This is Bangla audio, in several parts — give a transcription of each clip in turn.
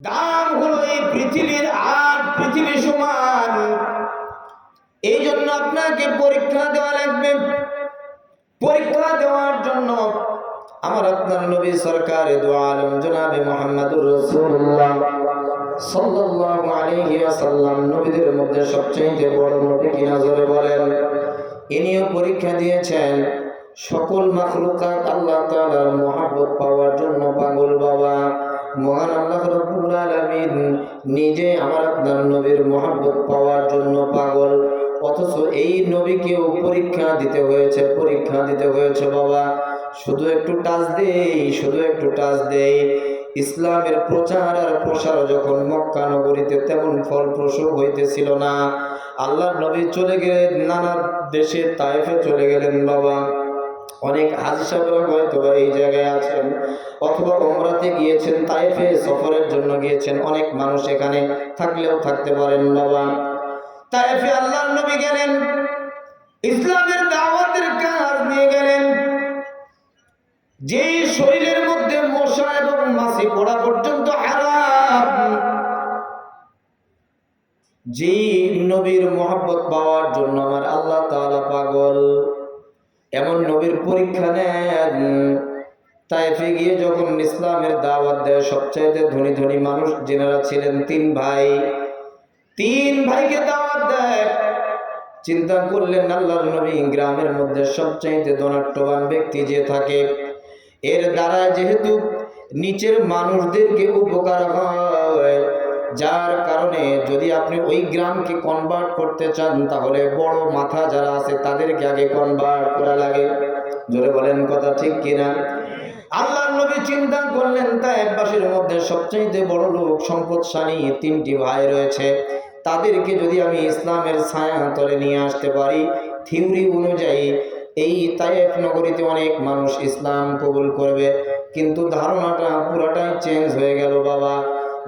দাম হলো এই পৃথিবীর ৮ পৃথিবী সমান। এই জন্য আপনাকে পরীক্ষা দেওয়া লাগবে। পরীক্ষা দেওয়ার জন্য আমার আপনার নবী সরকারে দু আলম জনাবে মুহাম্মদুর রাসূলুল্লাহ সাল্লাল্লাহু আলাইহি ওয়াসাল্লাম নবীদের মধ্যে সবচেয়ে বড় নবী কি নজরে বলেন। ইনিও পরীক্ষা দিয়েছেন। সকল মাখলুকাত আল্লাহ তাআলার মহব্বত পাওয়ার জন্য পাগল বাবা। মহান আল্লাহ রাব্বুল আলামিন নিজে আমার আপনার নবীর মহব্বত পাওয়ার জন্য পাগল, অথচ এই নবীকেও পরীক্ষা দিতে হয়েছে বাবা। শুধু একটু টাচ দেই ইসলামের প্রচার আর প্রসার যখন মক্কা নগরীতে তেমন ফলপ্রসূ হইতেছিল না, আল্লাহর নবী চলে গেলেন নানা দেশে, তায়েফে চলে গেলেন বাবা। অনেক হাজী সাহেবরা হয়তো এই জায়গায় আছেন, অথবা উমরাতে গিয়েছেন, তায়েফে সফরের জন্য গিয়েছেন। অনেক মানুষ এখানে থাকলেও থাকতে পারেন বাবা। তায়েফে আল্লাহর নবী গেলেন, ইসলামের দাওয়াতের কাজ নিয়ে গেলেন। যেই শরীরের মধ্যে মশা এবং মাছি পড়া পর্যন্ত হারাম, যেই নবীর মহব্বত পাওয়ার জন্য আমার আল্লাহ তাআলা পাগল, এমন নবীর পরীক্ষা নেন। তায়েফে গিয়ে যখন ইসলামের দাওয়াত দেয়, সবচাইতে ধনী ধনী মানুষ যেনারা ছিলেন তিন ভাইকে দাওয়াত দেয়। চিন্তা করলেন আল্লাহর নবী গ্রামের মধ্যে সবচাইতে ধনাঢ্যবান ব্যক্তি যে থাকে, এর দ্বারা যেহেতু নিচের মানুষদেরকে উপকার হয়, যার কারণে যদি আপনি ওই গ্রামকে কনভার্ট করতে চান, তাহলে বড় মাথা যারা আছে তাদেরকে আগে কনভার্ট করা লাগে। জোরে বলেন কথা ঠিক কিনা? আল্লাহর নবী চিন্তা করলেন তায়েফবাসীর মধ্যে সবচেয়ে বড় লোক সম্পদশালী তিনটি ভাই রয়েছে, তাদেরকে যদি আমি ইসলামের ছায়া তলে নিয়ে আসতে পারি, থিওরি অনুযায়ী এই তায়েফ নগরীতে অনেক মানুষ ইসলাম কবুল করবে। কিন্তু ধারণাটা পুরাটাই চেঞ্জ হয়ে গেল বাবা।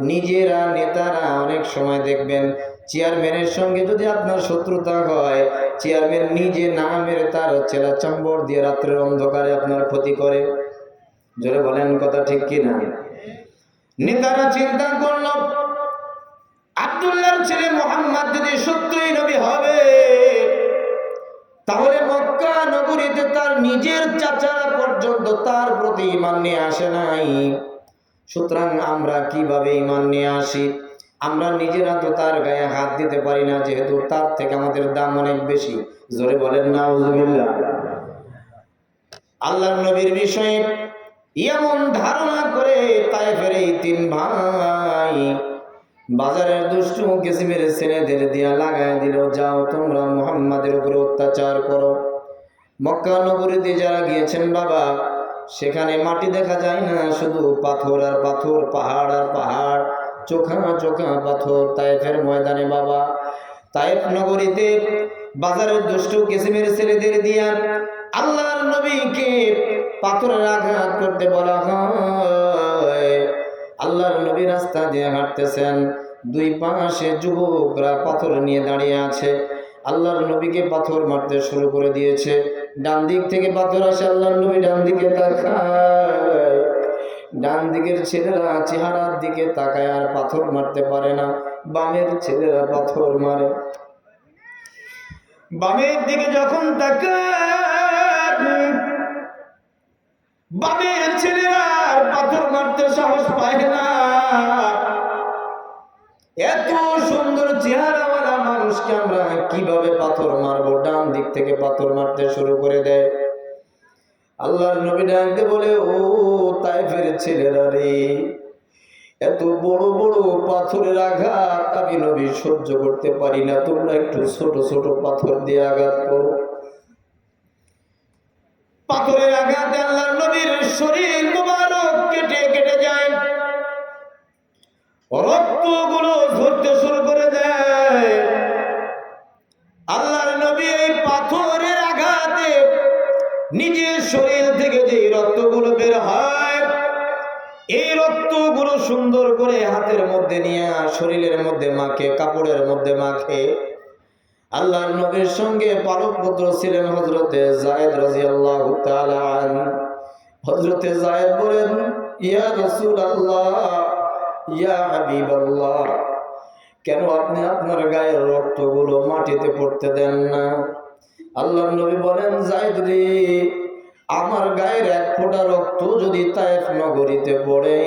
নিজেরা নেতারা অনেক সময় দেখবেন চেয়ারম্যানের সঙ্গে যদি আপনার শত্রুতা হয়, চেয়ারম্যান নিজে না মেরে তার চেলা চাম্বর দিয়ে রাত্রের অন্ধকারে আপনার ক্ষতি করে। জোরে বলেন কথা ঠিক কিনা? নেতারা চিন্তা করল আব্দুল্লাহর ছেলে মুহাম্মদ যদি সত্যই নবী হবে, তাহলে মক্কা নগরীতে তার নিজের চাচারা পর্যন্ত তার প্রতি ঈমান নিয়ে আসে নাই। সুতরাং আমরা কিভাবে ঈমান নিয়ে আসি? আমরা নিজেরা তো তার গায়ে হাত দিতে পারি না, যেহেতু তার থেকে আমাদের দাম অনেক বেশি। জোরে বলেন নাউজুবিল্লাহ। আল্লাহর নবীর বিষয়ে এমন ধারণা করে তায়েফের এই তিন ভাই বাজারের দুষ্টু কিসিমের ছেলেদের দিয়া লাগায় দিল, যাও তোমরা মুহাম্মাদের উপরে অত্যাচার করো। মক্কা নগরীতে যারা গিয়েছেন বাবা, সেখানে মাটি দেখা যায় না, শুধু পাথর আর পাথর, পাহাড় আর পাহাড়, চোখা চোখা পাথর। তায়েফের ময়দানে বাবা, তায়েফ নগরীতে বাজারের দুষ্টু কিসিমের ছেলেদের দিয়া আল্লাহর নবীকে পাথরের আঘাত করতে বলা হয়। আল্লাহর নবী রাস্তা দিয়ে হাঁটতেছেন, দুই পাশে যুবকরা পাথর নিয়ে দাঁড়িয়ে আছে। আল্লাহর নবীকে পাথর মারতে শুরু করে দিয়েছে। ডান দিক থেকে পাথর আসে, আল্লাহর নবী ডান দিকে তাকায়। ডান দিকের ছেলেরা চেহারার দিকে তাকায় আর পাথর মারতে পারে না, বামের ছেলেরা পাথর মারে। বামের দিকে যখন তাকায়, বামের ছেলেরা পাথর মারতে সাহস পায় না। এত সুন্দর চেহারাওয়ালা মানুষকে আমরা কিভাবে পাথর মারবো? ডান দিক থেকে পাথর মারতে শুরু করে দেয়। আল্লাহর নবী ডাকতে বলে, ও তায়েফের ছেলেরা রে, এত বড় বড় পাথরের আঘাত আমি নবী সহ্য করতে পারি না, তোমরা একটু ছোট ছোট পাথর দিয়ে আঘাত করো। পাথরের আঘাতে আল্লাহর নবীর শরীর মুবারক কেটে কেটে যায়, রক্তগুলো ঝরতে শুরু করে দেয়। আল্লাহর নবী এই পাথরের আঘাতে নিজের শরীর থেকে যে রক্তগুলো বের হয়, এই রক্তগুলো সুন্দর করে হাতের মধ্যে নিয়ে শরীরের মধ্যে মাখে, কাপড়ের মধ্যে মাখে। আল্লাহর নবীর সঙ্গে পালক পুত্র ছিলেন হযরতে যায়েদ রাদিয়াল্লাহু তাআলা আনহু। হযরতে যায়েদ বলেন, ইয়া রাসূলুল্লাহ, ইয়া হাবিবাল্লাহ, কেন আপনি আপনার গায়ের রক্তগুলো মাটিতে পড়তে দেন না? আল্লাহর নবী বলেন, যায়েদ রে, আমার গায়ের এক ফোঁটা রক্ত যদি তায়েফ নগরীতে পড়ে,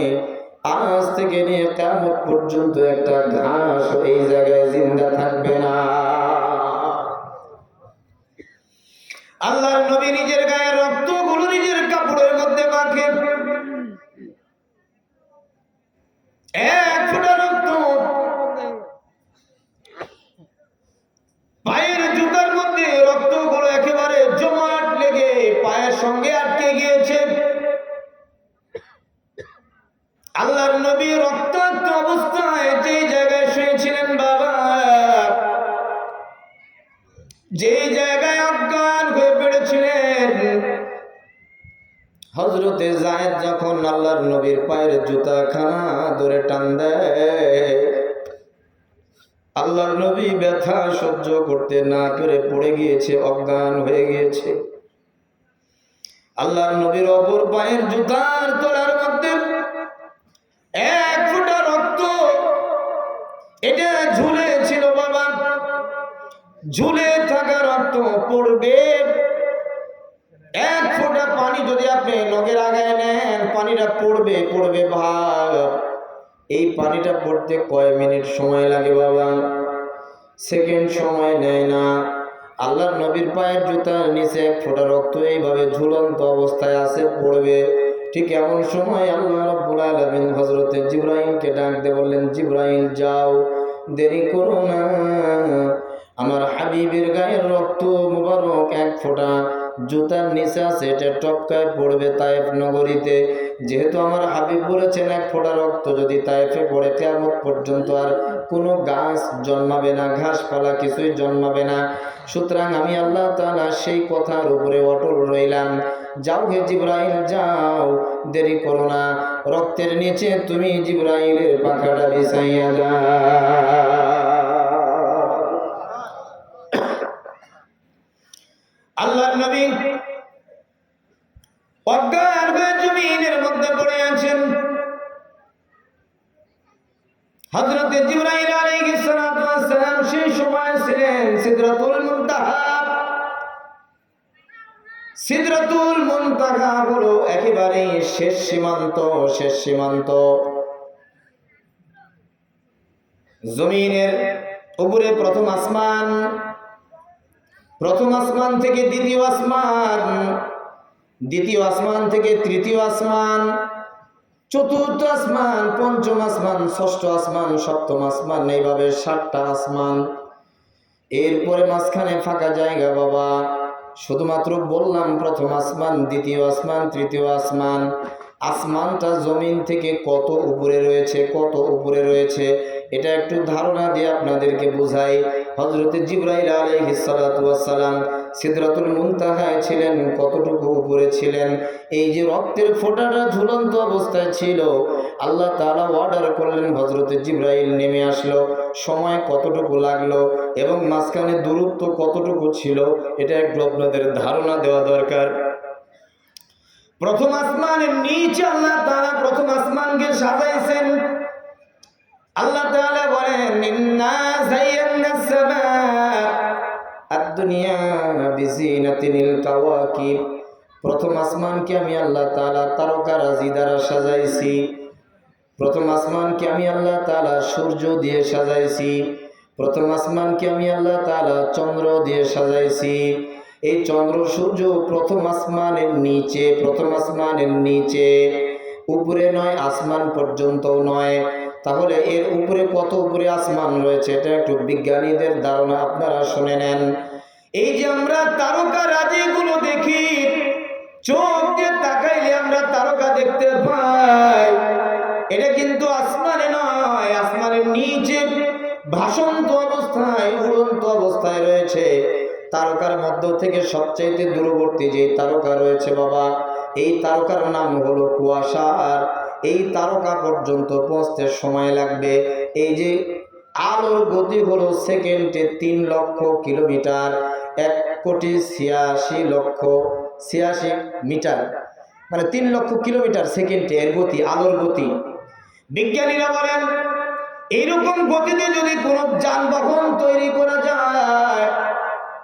আজ থেকে নিয়ে কিয়ামত পর্যন্ত একটা ঘাস এই জায়গায় জিন্দা থাকবে না। আল্লাহর নবী নিজের গায়ের রক্তগুলো নিজের কাপড়ের মধ্যে মাখে। এক ফোঁটা রক্ত পায়ের জুতার মধ্যে, রক্তগুলো একেবারে জমাট লেগে পায়ের সঙ্গে আটকে গিয়েছে। আল্লাহর নবী রক্তাক্ত অবস্থায় যে জায়গায় শুয়েছিলেন বাবা, যে জায়গায় অজ্ঞান হয়ে পড়েছিলেন, হযরতে যায়েদ যখন আল্লাহর নবীর পায়ের জুতাখানা ধরে টান দেয়, আল্লাহর নবী ব্যথা সহ্য করতে না পেরে পড়ে গিয়েছে, অজ্ঞান হয়ে গিয়েছে। আল্লাহর নবীর অপর পায়ের জুতার তলার মধ্যে এক ফোঁটা রক্ত এটা ঝুলে ছিল বাবা। ঝুলে থাকা রক্ত পড়বে, এক ফোঁটা পানি যদি আপনি নখের আগায় নেন, পানিটা পড়বে পড়বে ভাব। এই পানিটা পড়তে কয় মিনিট সময় লাগে বাবা? সেকেন্ড সময় নেয় না। আল্লাহর নবীর পায়ের জুতার নিচে এক ফোঁটা রক্ত এইভাবে ঝুলন্ত অবস্থায় আছে, পড়বে। ঠিক এমন সময় আল্লাহ রাব্বুল আলামিন হযরতে জিবরাইলকে ডাক দিয়ে বললেন, জিবরাইল যাও, দেরি করো না, আমার হাবিবের গায়ের রক্ত মুবারক এক ফোঁটা জুতার নিচে আছে, এটা টপকায় পড়বে তায়েফ নগরীতে। যেহেতু আমার হাবিব বলেছেন এক ফোঁটা রক্ত যদি তায়েফে পড়ে কিয়ামত পর্যন্ত আর কোনো গাছ জন্মাবে না, ঘাসপালা কিছুই জন্মাবে না। সুতরাং আমি আল্লাহ তাআলা সেই কথার উপরে অটল রইলাম। যাও হে জিবরাইল যাও, দেরি করো না, রক্তের নিচে তুমি জিবরাইলের পাখাটা বিছাইয়া দাও। আল্লাহর নবী অজ্ঞান হয়ে জমিনের মধ্যে পড়ে আছেন। হযরতে জিবরাইল আলাইহিস সালাতু ওয়াস সালাম সেই সময় ছিলেন সিদরাতুল মুনতাহা। সিদরাতুল মুনতাহা হলো একেবারে শেষ সীমান্ত, শেষ সীমান্ত। জমিনের উপরে প্রথম আসমান, প্রথম আসমান থেকে দ্বিতীয় আসমান, দ্বিতীয় আসমান থেকে তৃতীয় আসমান, চতুর্থ আসমান, পঞ্চম আসমান, ষষ্ঠ আসমান, সপ্তম আসমান, এইভাবে 7টা আসমান। এরপরে মাঝখানে ফাঁকা জায়গা বাবা। শুধুমাত্র বললাম প্রথম আসমান, দ্বিতীয় আসমান, তৃতীয় আসমান। আসমানটা জমিন থেকে কত উপরে রয়েছে, কত উপরে রয়েছে, এটা একটু ধারণা দিয়ে আপনাদেরকে বুঝাই। হযরতে জিবরাইল আলাইহিস সালাতু ওয়াস সালাম সিদরাতুল মুনতাহায় ছিলেন, কতটুকু উপরে ছিলেন? এই যে রক্তের ফোঁটাটা ঝুলন্ত অবস্থায় ছিল, আল্লাহ তাআলা অর্ডার করলেন, হযরতে জিবরাইল নেমে আসলো। সময় কতটুকু লাগলো এবং মাঝখানে দূরত্ব কতটুকু ছিল, এটা একটু আপনাদের ধারণা দেওয়া দরকার। প্রথম আসমানের নিচে আল্লাহ তাআলা প্রথম আসমানকে সাজাইছেন। আল্লাহ তাআলা বলেন, ইন্না যায়্যানাস সামা আদ-দুনিয়া বিজিনাতিল কাওয়াকিব। প্রথম আসমানকে আমি আল্লাহ তাআলা তারকারাজি দ্বারা সাজাইছি। প্রথম আসমানকে আমি আল্লাহ তাআলা সূর্য দিয়ে সাজাইছি। প্রথম আসমানকে আমি আল্লাহ তাআলা চন্দ্র দিয়ে সাজাইছি। এই চন্দ্র সূর্য প্রথম আসমানের নিচে, প্রথম আসমানের নিচে, উপরে নয়, আসমান পর্যন্ত নয়। তাহলে এর উপরে কত উপরে আসমান রয়েছে, এটা একটু বিজ্ঞানীদের ধারণা আপনারা শুনে নেন। এই যে আমরা তারকা রাজিগুলো দেখি, চোখ দিয়ে তাকাইলে আমরা তারকা দেখতে পাই, এটা কিন্তু আসমানে নয়, আসমানের নিচে ভাসন্ত অবস্থায়, উড়ন্ত অবস্থায় রয়েছে। তারকার মধ্য থেকে সবচাইতে দূরবর্তী যে তারকা রয়েছে বাবা, এই তারকার নাম হলো কুয়াশা। আর এই তারকা পর্যন্ত পৌঁছতে সময় লাগবে। এই যে আলোর গতি হলো সেকেন্ডে 3 লক্ষ কিলোমিটার, 1,86,86,000 মিটার, মানে 3 লক্ষ কিলোমিটার সেকেন্ডে এর গতি, আলোর গতি। বিজ্ঞানীরা বলেন এইরকম গতিতে যদি কোনো যানবাহন তৈরি করা যায়,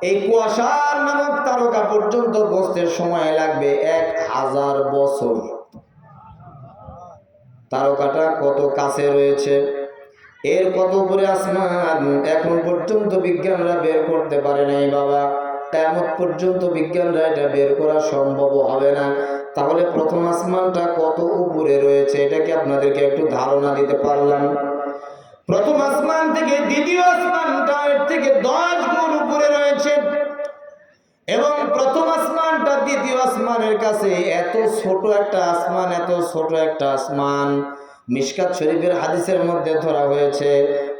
এই কুয়াশার নামক তারকা পর্যন্ত পৌঁছতে সময় লাগবে 1000 বছর। তারকাটা কত কাছে রয়েছে, এর কত উপরে আসমান, এখন পর্যন্ত বিজ্ঞানরা বের করতে পারে নাই বাবা। কিয়ামত পর্যন্ত বিজ্ঞানরা এটা বের করা সম্ভব হবে না। তাহলে প্রথম আসমানটা কত উপরে রয়েছে এটা কি আপনাদেরকে একটু ধারণা দিতে পারলাম? প্রথম আসমান থেকে দ্বিতীয় আসমানটা এর থেকে 10 গুণ উপরে রয়েছে, এবং প্রথম আসমানটা দ্বিতীয় আসমানের কাছে এত ছোট একটা আসমান, এত ছোট একটা আসমান। মিশকাত শরীফের হাদিসের মধ্যে ধরা হয়েছে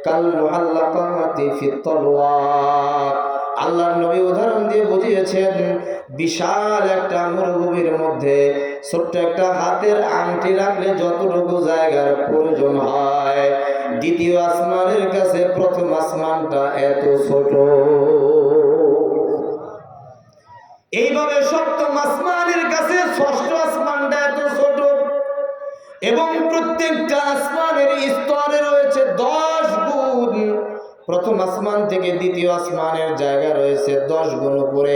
কাল মুআল্লাকাতি ফিত তালওয়াত। আল্লাহর নবী উদাহরণ দিয়ে বুঝিয়েছেন বিশাল একটা মরুভূমির মধ্যে ছোট্ট একটা হাতের আংটি রাখলে যতটুকু জায়গার প্রয়োজন হয়, দ্বিতীয় আসমানের কাছে প্রথম আসমানটা এত ছোট। এইভাবে সপ্তম আসমানের কাছে ষষ্ঠ আসমানটা এত ছোট, এবং প্রত্যেকটা আসমানের স্তরে রয়েছে 10 গুণ। প্রথম আসমান থেকে দ্বিতীয় আসমানের জায়গা রয়েছে 10 গুণ উপরে,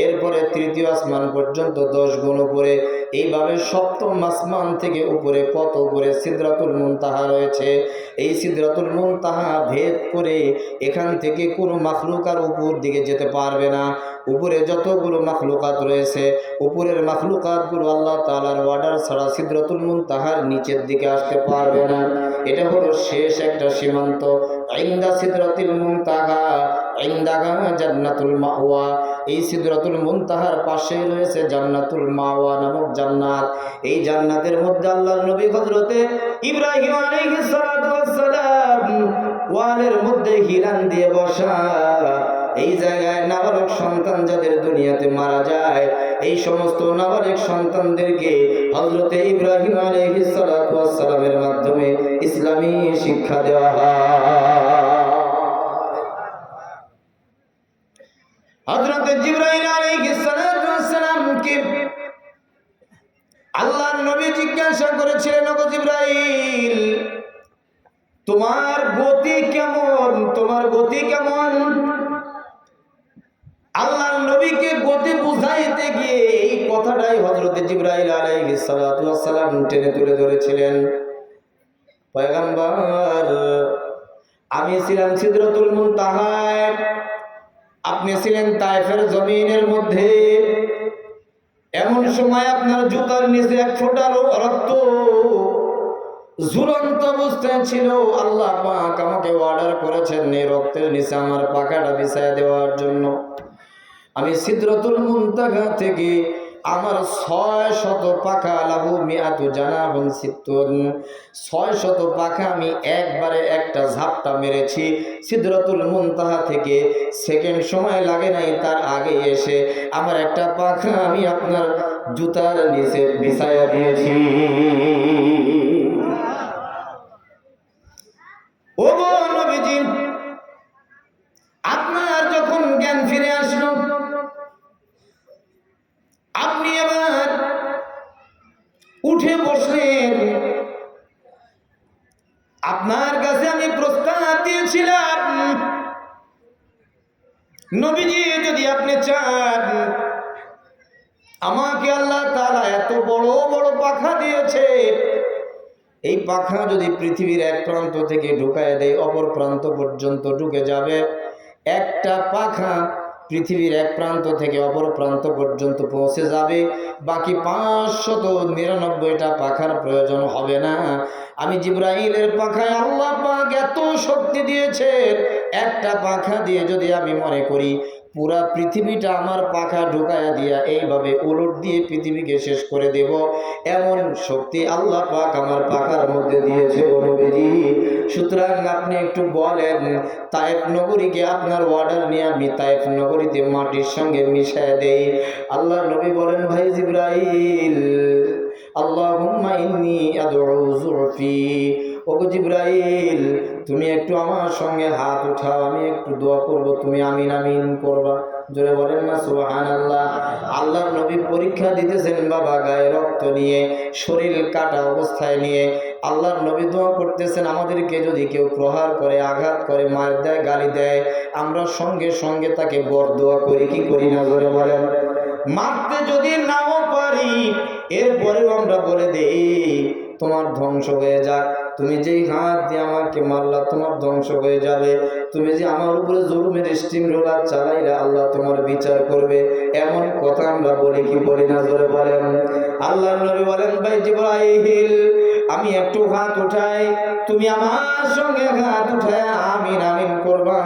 এরপরে তৃতীয় আসমান পর্যন্ত 10 গুণ উপরে। এইভাবে সপ্তম আসমান থেকে উপরে কত উপরে সিদরাতুল মুনতাহা রয়েছে। এই সিদরাতুল মুনতাহা ভেদ করে এখান থেকে কোনো মাখলুকার উপর দিকে যেতে পারবে না। উপরে যতগুলো মাখলুকাত রয়েছে, উপরের মাখলুকাতগুলো আল্লাহ তাআলার অর্ডার ছাড়া সিদরাতুল মুনতাহার নিচের দিকে আসতে পারবে না। এটা হলো শেষ একটা সীমান্ত। ইনদা সিদরাতুল মুনতাহা ইনদাহা জান্নাতুল মাওয়া। এই সিদরাতুল মুনতাহার পাশে রয়েছে জান্নাতুল মাওয়া নামক জান্নাত। এই জান্নাতের মধ্যে আল্লাহর নবী হযরতে ইব্রাহিম আলাইহিস সালাতু ওয়াস সালাম ওয়ালের মধ্যে হিরান দিয়ে বসা। এই জায়গায় নাবালক সন্তান যাদের দুনিয়াতে মারা যায়, এই সমস্ত নাবালক সন্তানদেরকে হযরতে ইব্রাহিম আলাইহিস সালাতু ওয়াস সালামের মাধ্যমে ইসলামী শিক্ষা দেওয়া হয়। হযরতে জিবরাইল আলাইহিস সালাতু ওয়াস সালামকে আল্লাহর নবী জিজ্ঞাসা করেছিলেন, ওগো জিবরাইল, তোমার গতি কেমন? তোমার গতি কেমন? আল্লাহর নবীকে গতি বুঝাইতে গিয়ে এই কথাটাই হযরতে জিবরাইল আলাইহিস সালাতু ওয়াস সালাম টেনে তুলে ধরেছিলেন। পয়গম্বর, আমি ছিলাম সিদরাতুল মুনতাহায়, আপনি ছিলেন তায়েফের জমিনের মধ্যে। এমন সময় আপনার জুতার নিচে এক ফোঁটা রক্ত ঝুলন্ত অবস্থায় ছিল। আল্লাহ পাক আমাকে অর্ডার করেছেন এই রক্তের নিচে আমার পাখাটা বিছায়া দেওয়ার জন্য। আমি সিদরাতুল মুনতাহা থেকে আমার 600 পাখা, লাহু মিআতু জানাহুন সিত্তুন, 600 পাখা আমি একবারে একটা ঝাপটা মেরেছি। সিদরাতুল মুনতাহা থেকে সেকেন্ড সময় লাগে নাই, তার আগে এসে আমার একটা পাখা আমি আপনার জুতার নিচে বিছায়া দিয়েছি। ও নবীজি, আপনার যখন জ্ঞান ফিরে আসলো, আপনি এবার উঠে বসলেন। আপনার কাছে আমি প্রস্তাব দিয়েছিলাম, নবীজি যদি আপনি চান, আমাকে আল্লাহ তাআলা এত বড় বড় পাখা দিয়েছে, এই পাখা যদি পৃথিবীর এক প্রান্ত থেকে ঢুকায় দেয় অপর প্রান্ত পর্যন্ত ঢুকে যাবে। একটা পাখা পৃথিবীর এক প্রান্ত থেকে অপর প্রান্ত পর্যন্ত পৌঁছে যাবে, বাকি 599টা পাখার প্রয়োজন হবে না। আমি জিবরাইলের পাখায় আল্লাহ পাক এত শক্তি দিয়েছে, একটা পাখা দিয়ে যদি আমি মনে করি পুরা পৃথিবীটা আমার পাখা ঢুকায়া দিয়া এইভাবে উলট দিয়ে পৃথিবীকে শেষ করে দেব, এমন শক্তি আল্লাহ পাক আমার পাখার মধ্যে দিয়েছে ও নবীজি। সুতরাং আপনি একটু বলেন, তায়েফ নগরীকে আপনার অর্ডার নিয়ে আমি তায়েফ নগরীতে মাটির সঙ্গে মিশায় দেই। আল্লাহ নবী বলেন, ভাই জিবরাইল, আল্লাহুম্মা ইন্নী আদউ যুফি, ওগো জিবরাইল, তুমি একটু আমার সঙ্গে হাত উঠাও, আমি একটু দোয়া করব, তুমি আমিন আমিন করবা। জোরে বলেন না সুবহানাল্লাহ। আল্লাহর নবী পরীক্ষা দিতেছেন বাবা, গায়ে রক্ত নিয়ে, শরীর কাটা অবস্থায় নিয়ে আল্লাহর নবী দোয়া করতেছেন, আমাদেরকে যদি কেউ প্রহার করে, আঘাত করে, মার দেয়, গালি দেয়, আমরা সঙ্গে সঙ্গে তাকে বরদোয়া করি কি করি না? করে বলেন। মারতে যদি নাও পারি, এরপরেও আমরা বলে দেই তোমার ধ্বংস হয়ে যাক, তুমি যেই হাত দিয়ে আমাকে মারলা তোমার ধ্বংস হয়ে যাবে, তুমি যে আমার উপরে জুলুমের স্টিম রোলার চালাইলা আল্লাহ তোমার বিচার করবে। এমন কথা আমরা বলি কি বলি না? জোরে বলেন। আল্লাহর নবী বলেন, ভাই জিবরাইল, আমি একটু হাত উঠাই, তুমি আমার সঙ্গে হাত উঠায় আমিন আমিন করবা,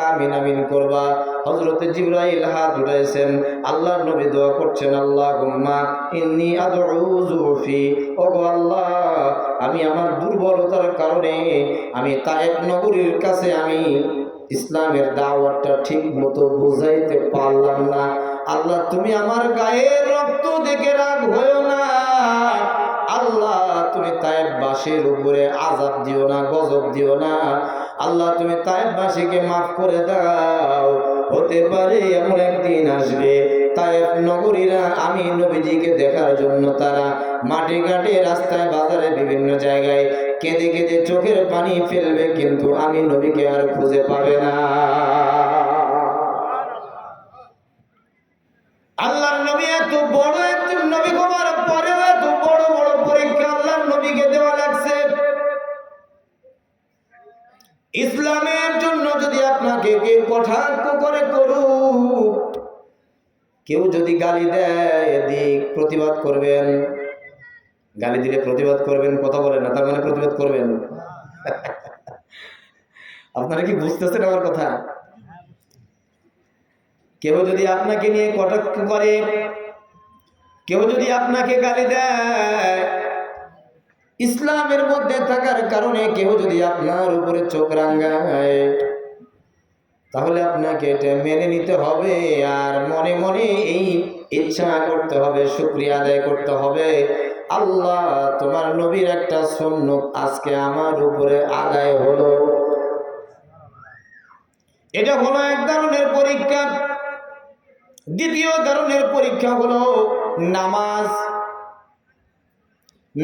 আমিন আমিন করবা। হযরত জিবরাইল হাত উঠাইছেন, আল্লাহর নবী দোয়া করছেন, আল্লাহুম্মা ইন্নী আদউযু ফি, ওগো আল্লাহ, আমি আমার দুর্বলতার কারণে আমি তায়েফ নগরীর কাছে আমি ইসলামের দাওয়াতটা ঠিক মতো বুঝাইতে পারলাম না। আল্লাহ তুমি আমার গায়ের রক্ত দেখে রাগ হইও না। আল্লাহ তুমি তায়েফবাসীর উপরে আযাব দিও না, গজব দিও না। আল্লাহ তুমি তায়েফবাসীকে মাফ করে দাও। হতে পারে এমন একদিন আসবে তায়েফ নগরীরা আমি নবীজিকে দেখার জন্য তারা মাঠে ঘাটে রাস্তায় বাজারে বিভিন্ন জায়গায় কেঁদে কেঁদে চোখের পানি ফেলবে, কিন্তু আমি নবীকে আর খুঁজে পাবে না। আল্লাহর নবী এত বড় একজন নবী হওয়ার পরেও এত বড় বড় পরীক্ষা আল্লাহর নবীকে দেওয়া লাগছে। ইসলামের জন্য যদি আপনাকে কেউ কটাক্ষ করে করুক, কেউ যদি গালি দেয় দিক, প্রতিবাদ করবেন। গালি দিলে প্রতিবাদ করবেন, কথা বলেন না, তার মানে প্রতিবাদ করবেন। আপনারা কি বুঝতেছেন আমার কথা? কেউ যদি আপনাকে নিয়ে কটাক্ষ করে, কেউ যদি আপনাকে গালি দেয়, ইসলামের মধ্যে থাকার কারণে কেউ যদি আপনার উপরে চোখ রাঙায়, তাহলে আপনাকে এটা মেনে নিতে হবে। আর মনে মনে এই ইচ্ছা করতে হবে, শুকরিয়া আদায় করতে হবে, আল্লাহ তোমার নবীর একটা সুন্নত আজকে আমার উপরে আদায় হলো। এটা হলো এক ধরনের পরীক্ষা। দ্বিতীয় ধরনের পরীক্ষা হলো নামাজ।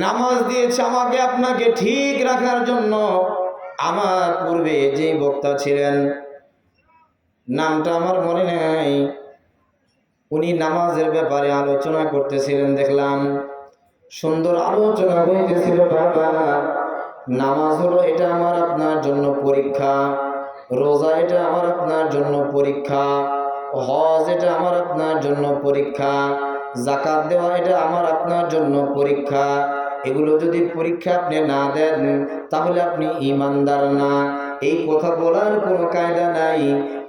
নামাজ দিয়েছে আমাকে আপনাকে ঠিক রাখার জন্য। আমার পূর্বে যে বক্তা ছিলেন, নামটা আমার মনে নাই, উনি নামাজের ব্যাপারে আলোচনা করতেছিলেন, দেখলাম সুন্দর আলোচনা হয়েছিল। বাবা, নামাজ হলো এটা আমার আপনার জন্য পরীক্ষা, রোজা এটা আমার আপনার জন্য পরীক্ষা, হজ এটা আমার আপনার জন্য পরীক্ষা, যাকাত দেওয়া এটা আমার আপনার জন্য পরীক্ষা। এগুলো যদি পরীক্ষা আপনি না দেন তাহলে আপনি ঈমানদার না। এই কথা বলার কোনো কায়দা নাই,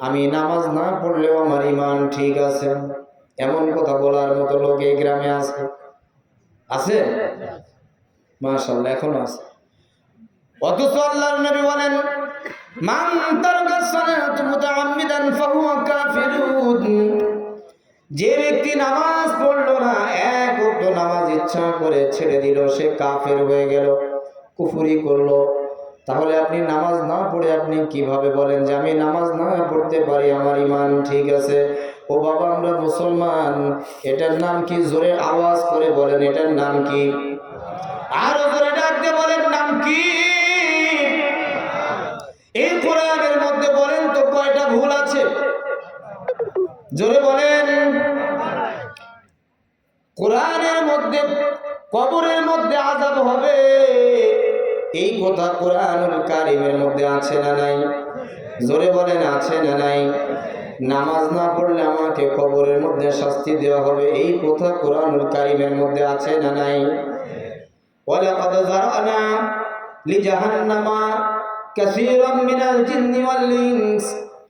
আমি নামাজ না পড়লেও আমার ঈমান ঠিক আছে, এমন কথা বলার মতো লোক এই গ্রামে আছে? আছে? মাশাআল্লাহ, এখনো আছে। অথচ আল্লাহর নবী বলেন, মান তারাকা সালাতা মুতাআম্মিদান ফাহুয়া কাফিরুন। যে ব্যক্তি নামাজ পড়লো না, এক ওয়াক্ত নামাজ ইচ্ছা করে ছেড়ে দিল, সে কাফের হয়ে গেল, কুফরি করলো। তাহলে আপনি নামাজ না পড়ে আপনি কিভাবে বলেন যে আমি নামাজ না পড়তে পারি, আমার ঈমান ঠিক আছে? ও বাবা, আমরা মুসলমান, এটার নাম কি? জোরে আওয়াজ করে বলেন, এটার নাম কি? আরো জোরে ডাকতে বলেন, নাম কি? এই কোরআনের মধ্যে বলেন তো কয়টা ভুল আছে? জোরে বলেন। কোরআনের মধ্যে কবরের মধ্যে আযাব হবে, এই কথা কোরআনুল কারীমের মধ্যে আছে না নাই? জোরে বলেন, আছে না নাই? নামাজ না পড়লে আমাকে কবরের মধ্যে শাস্তি দেওয়া হবে, এই কথা কোরআনুল কারীমের মধ্যে আছে না নাই? ওয়ালাকাদ যারানা লিজাহান্নামা কাসীরাম মিনাল জিন্নি ওয়াল ইনস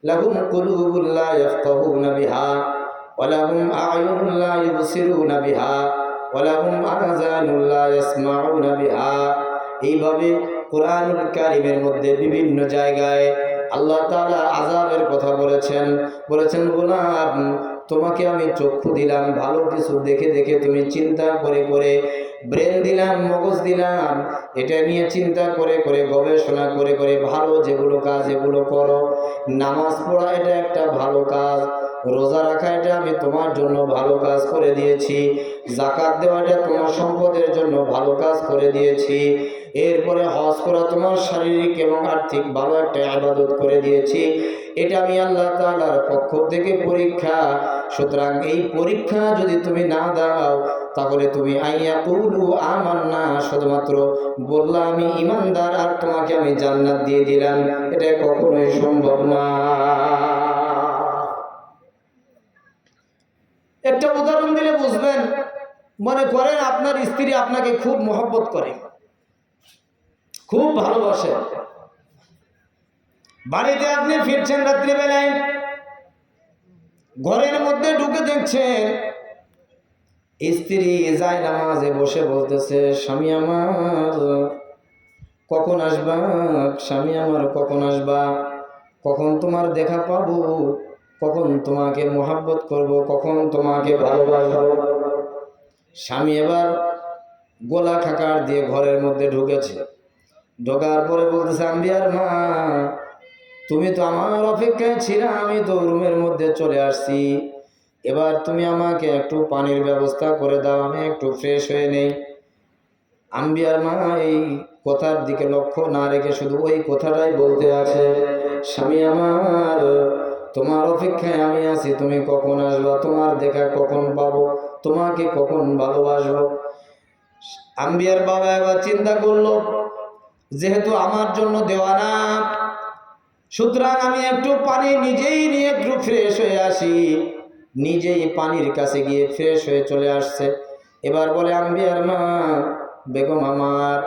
লাহুম কুলুবুন লা ইয়াফকাহুনা বিহা ওয়া লাহুম আ'য়ুনুন লা ইবসিরুনা বিহা ওয়া লাহুম আযানুন লা ইয়াসমাউনা বিহা। এইভাবে কোরআনুল কারীমের মধ্যে বিভিন্ন জায়গায় আল্লাহ তাআলা আযাবের কথা বলেছেন। গোলাম, তোমাকে আমি চক্ষু দিলাম, ভালো কিছু দেখে দেখে তুমি চিন্তা করে করে ব্রেন দিলাম, মগজ দিলাম, এটা নিয়ে চিন্তা করে করে গবেষণা করে করে ভালো যেগুলো কাজ এগুলো করো। নামাজ পড়া এটা একটা ভালো কাজ, রোজা রাখা এটা আমি তোমার জন্য ভালো কাজ করে দিয়েছি, যাকাত দেওয়াটা তোমার সম্পদের জন্য ভালো কাজ করে দিয়েছি, এরপরে হজ করা তোমার শারীরিক এবং আর্থিক ভালো একটা ইবাদত করে দিয়েছি। এটা আমি আল্লাহ তাআলার পক্ষ থেকে পরীক্ষা। সুতরাং এই পরীক্ষা যদি তুমি না দাও তাহলে তুমি আইয়াকুলু আমান্না, শুধুমাত্র বললা আমি ইমানদার আর তোমাকে আমি জান্নাত দিয়ে দিলাম, এটা কখনোই সম্ভব না। একটা উদাহরণ দিলে বুঝবেন। মনে করেন আপনার স্ত্রী আপনাকে খুব মহব্বত করে, খুব ভালোবাসে, বাড়িতে আপনি ফিরছেন রাত্রিবেলায়, ঘরের মধ্যে ঢুকে দেখছেন স্ত্রী যায় নামাজে বসে বলতেছে, স্বামী আমার কখন আসবা, স্বামী আমার কখন আসবা, কখন তোমার দেখা পাবো, কখন তোমাকে মহব্বত করব, কখন তোমাকে ভালোবাসবো। স্বামী এবার গোলা খাকার দিয়ে ঘরের মধ্যে ঢুকেছে, ঢোকার পরে বলতেছে, আম্বিয়ার মা তুমি তো আমার অপেক্ষায় ছিলে, আমি তো রুমের মধ্যে চলে আসছি, এবার তুমি আমাকে একটু পানির ব্যবস্থা করে দাও, আমি একটু ফ্রেশ হয়ে নেই। আম্বিয়ার মা এই কথার দিকে লক্ষ্য না রেখে শুধু ওই কথাটাই বলতে আছে, স্বামী আমার তোমার অপেক্ষায় আমি আছি, তুমি কখন আসবা, তোমার দেখা কখন পাবো, তোমাকে কখন ভালোবাসবো। আম্বিয়ার বাবা এবার চিন্তা করলো, যেহেতু আমার জন্য দেওয়ানা, সুতরাং আমি একটু পানি নিজেই নিয়ে একটু ফ্রেশ হয়ে আসি। নিজেই পানির কাছে গিয়ে ফ্রেশ হয়ে চলে আসছে। এবার বলে, আম্বিয়ার মা বেগম আমার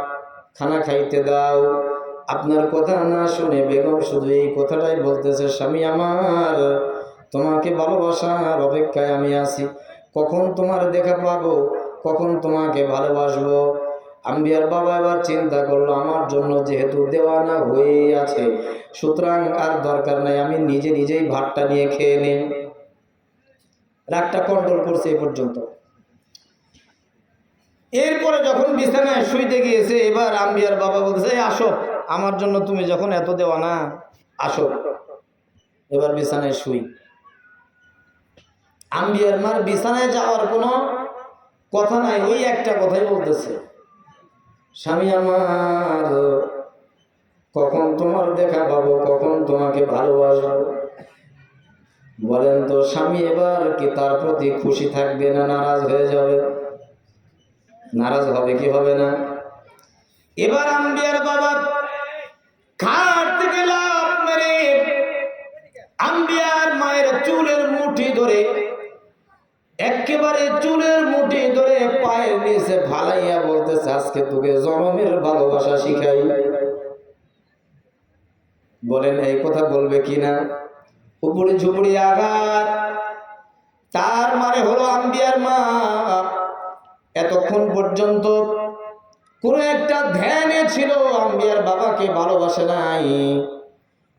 খানা খাইতে দাও। আপনার কথা না শুনে বেগম শুধু এই কথাটাই বলতেছে, স্বামী আমার তোমাকে ভালোবাসার অপেক্ষায় আমি আছি, কখন তোমার দেখা পাবো, কখন তোমাকে ভালোবাসবো। আম্বিয়ার বাবা এবার চিন্তা করলো, আমার জন্য যেহেতু দেওয়ানা হয়ে আছে, সুতরাং আর দরকার নাই, আমি নিজে নিজেই ভাতটা নিয়ে খেয়ে নিই। রাগটা কন্ট্রোল করছে এ পর্যন্ত। এরপরে যখন বিছানায় শুইতে গিয়েছে, এবার আম্বিয়ার বাবা বলছে, আসো, আমার জন্য তুমি যখন এত দেওয়ানা, আসো এবার বিছানায় শুই। আম্বিয়ার মার বিছানায় যাওয়ার কোনো কথা নাই, ওই একটা কথাই বলতেছে, স্বামী আমার কখন তোমার দেখা পাবো, কখন তোমাকে ভালোবাসবো। বলেন তো স্বামী এবার কি তার প্রতি খুশি থাকবে না নারাজ হয়ে যাবে? নারাজ হবে কি হবে না? এবার আম্বিয়ার বাবা খাট থেকে লাফ মেরে আম্বিয়ার মায়ের চুলের মুঠি ধরে, একেবারে চুলের মুঠি ধরে পায়ের নিচে ফালাইয়া বলতেছে, আজকে তোকে জনমের ভালোবাসা শিখাই। বলেন এই কথা বলবে কিনা? উপরে ঝুপড়ি আঘাত। তার মানে হলো আম্বিয়ার মা এতক্ষণ পর্যন্ত কোন একটা ধ্যানে ছিল, আম্বিয়ার বাবাকে ভালোবাসে নাই।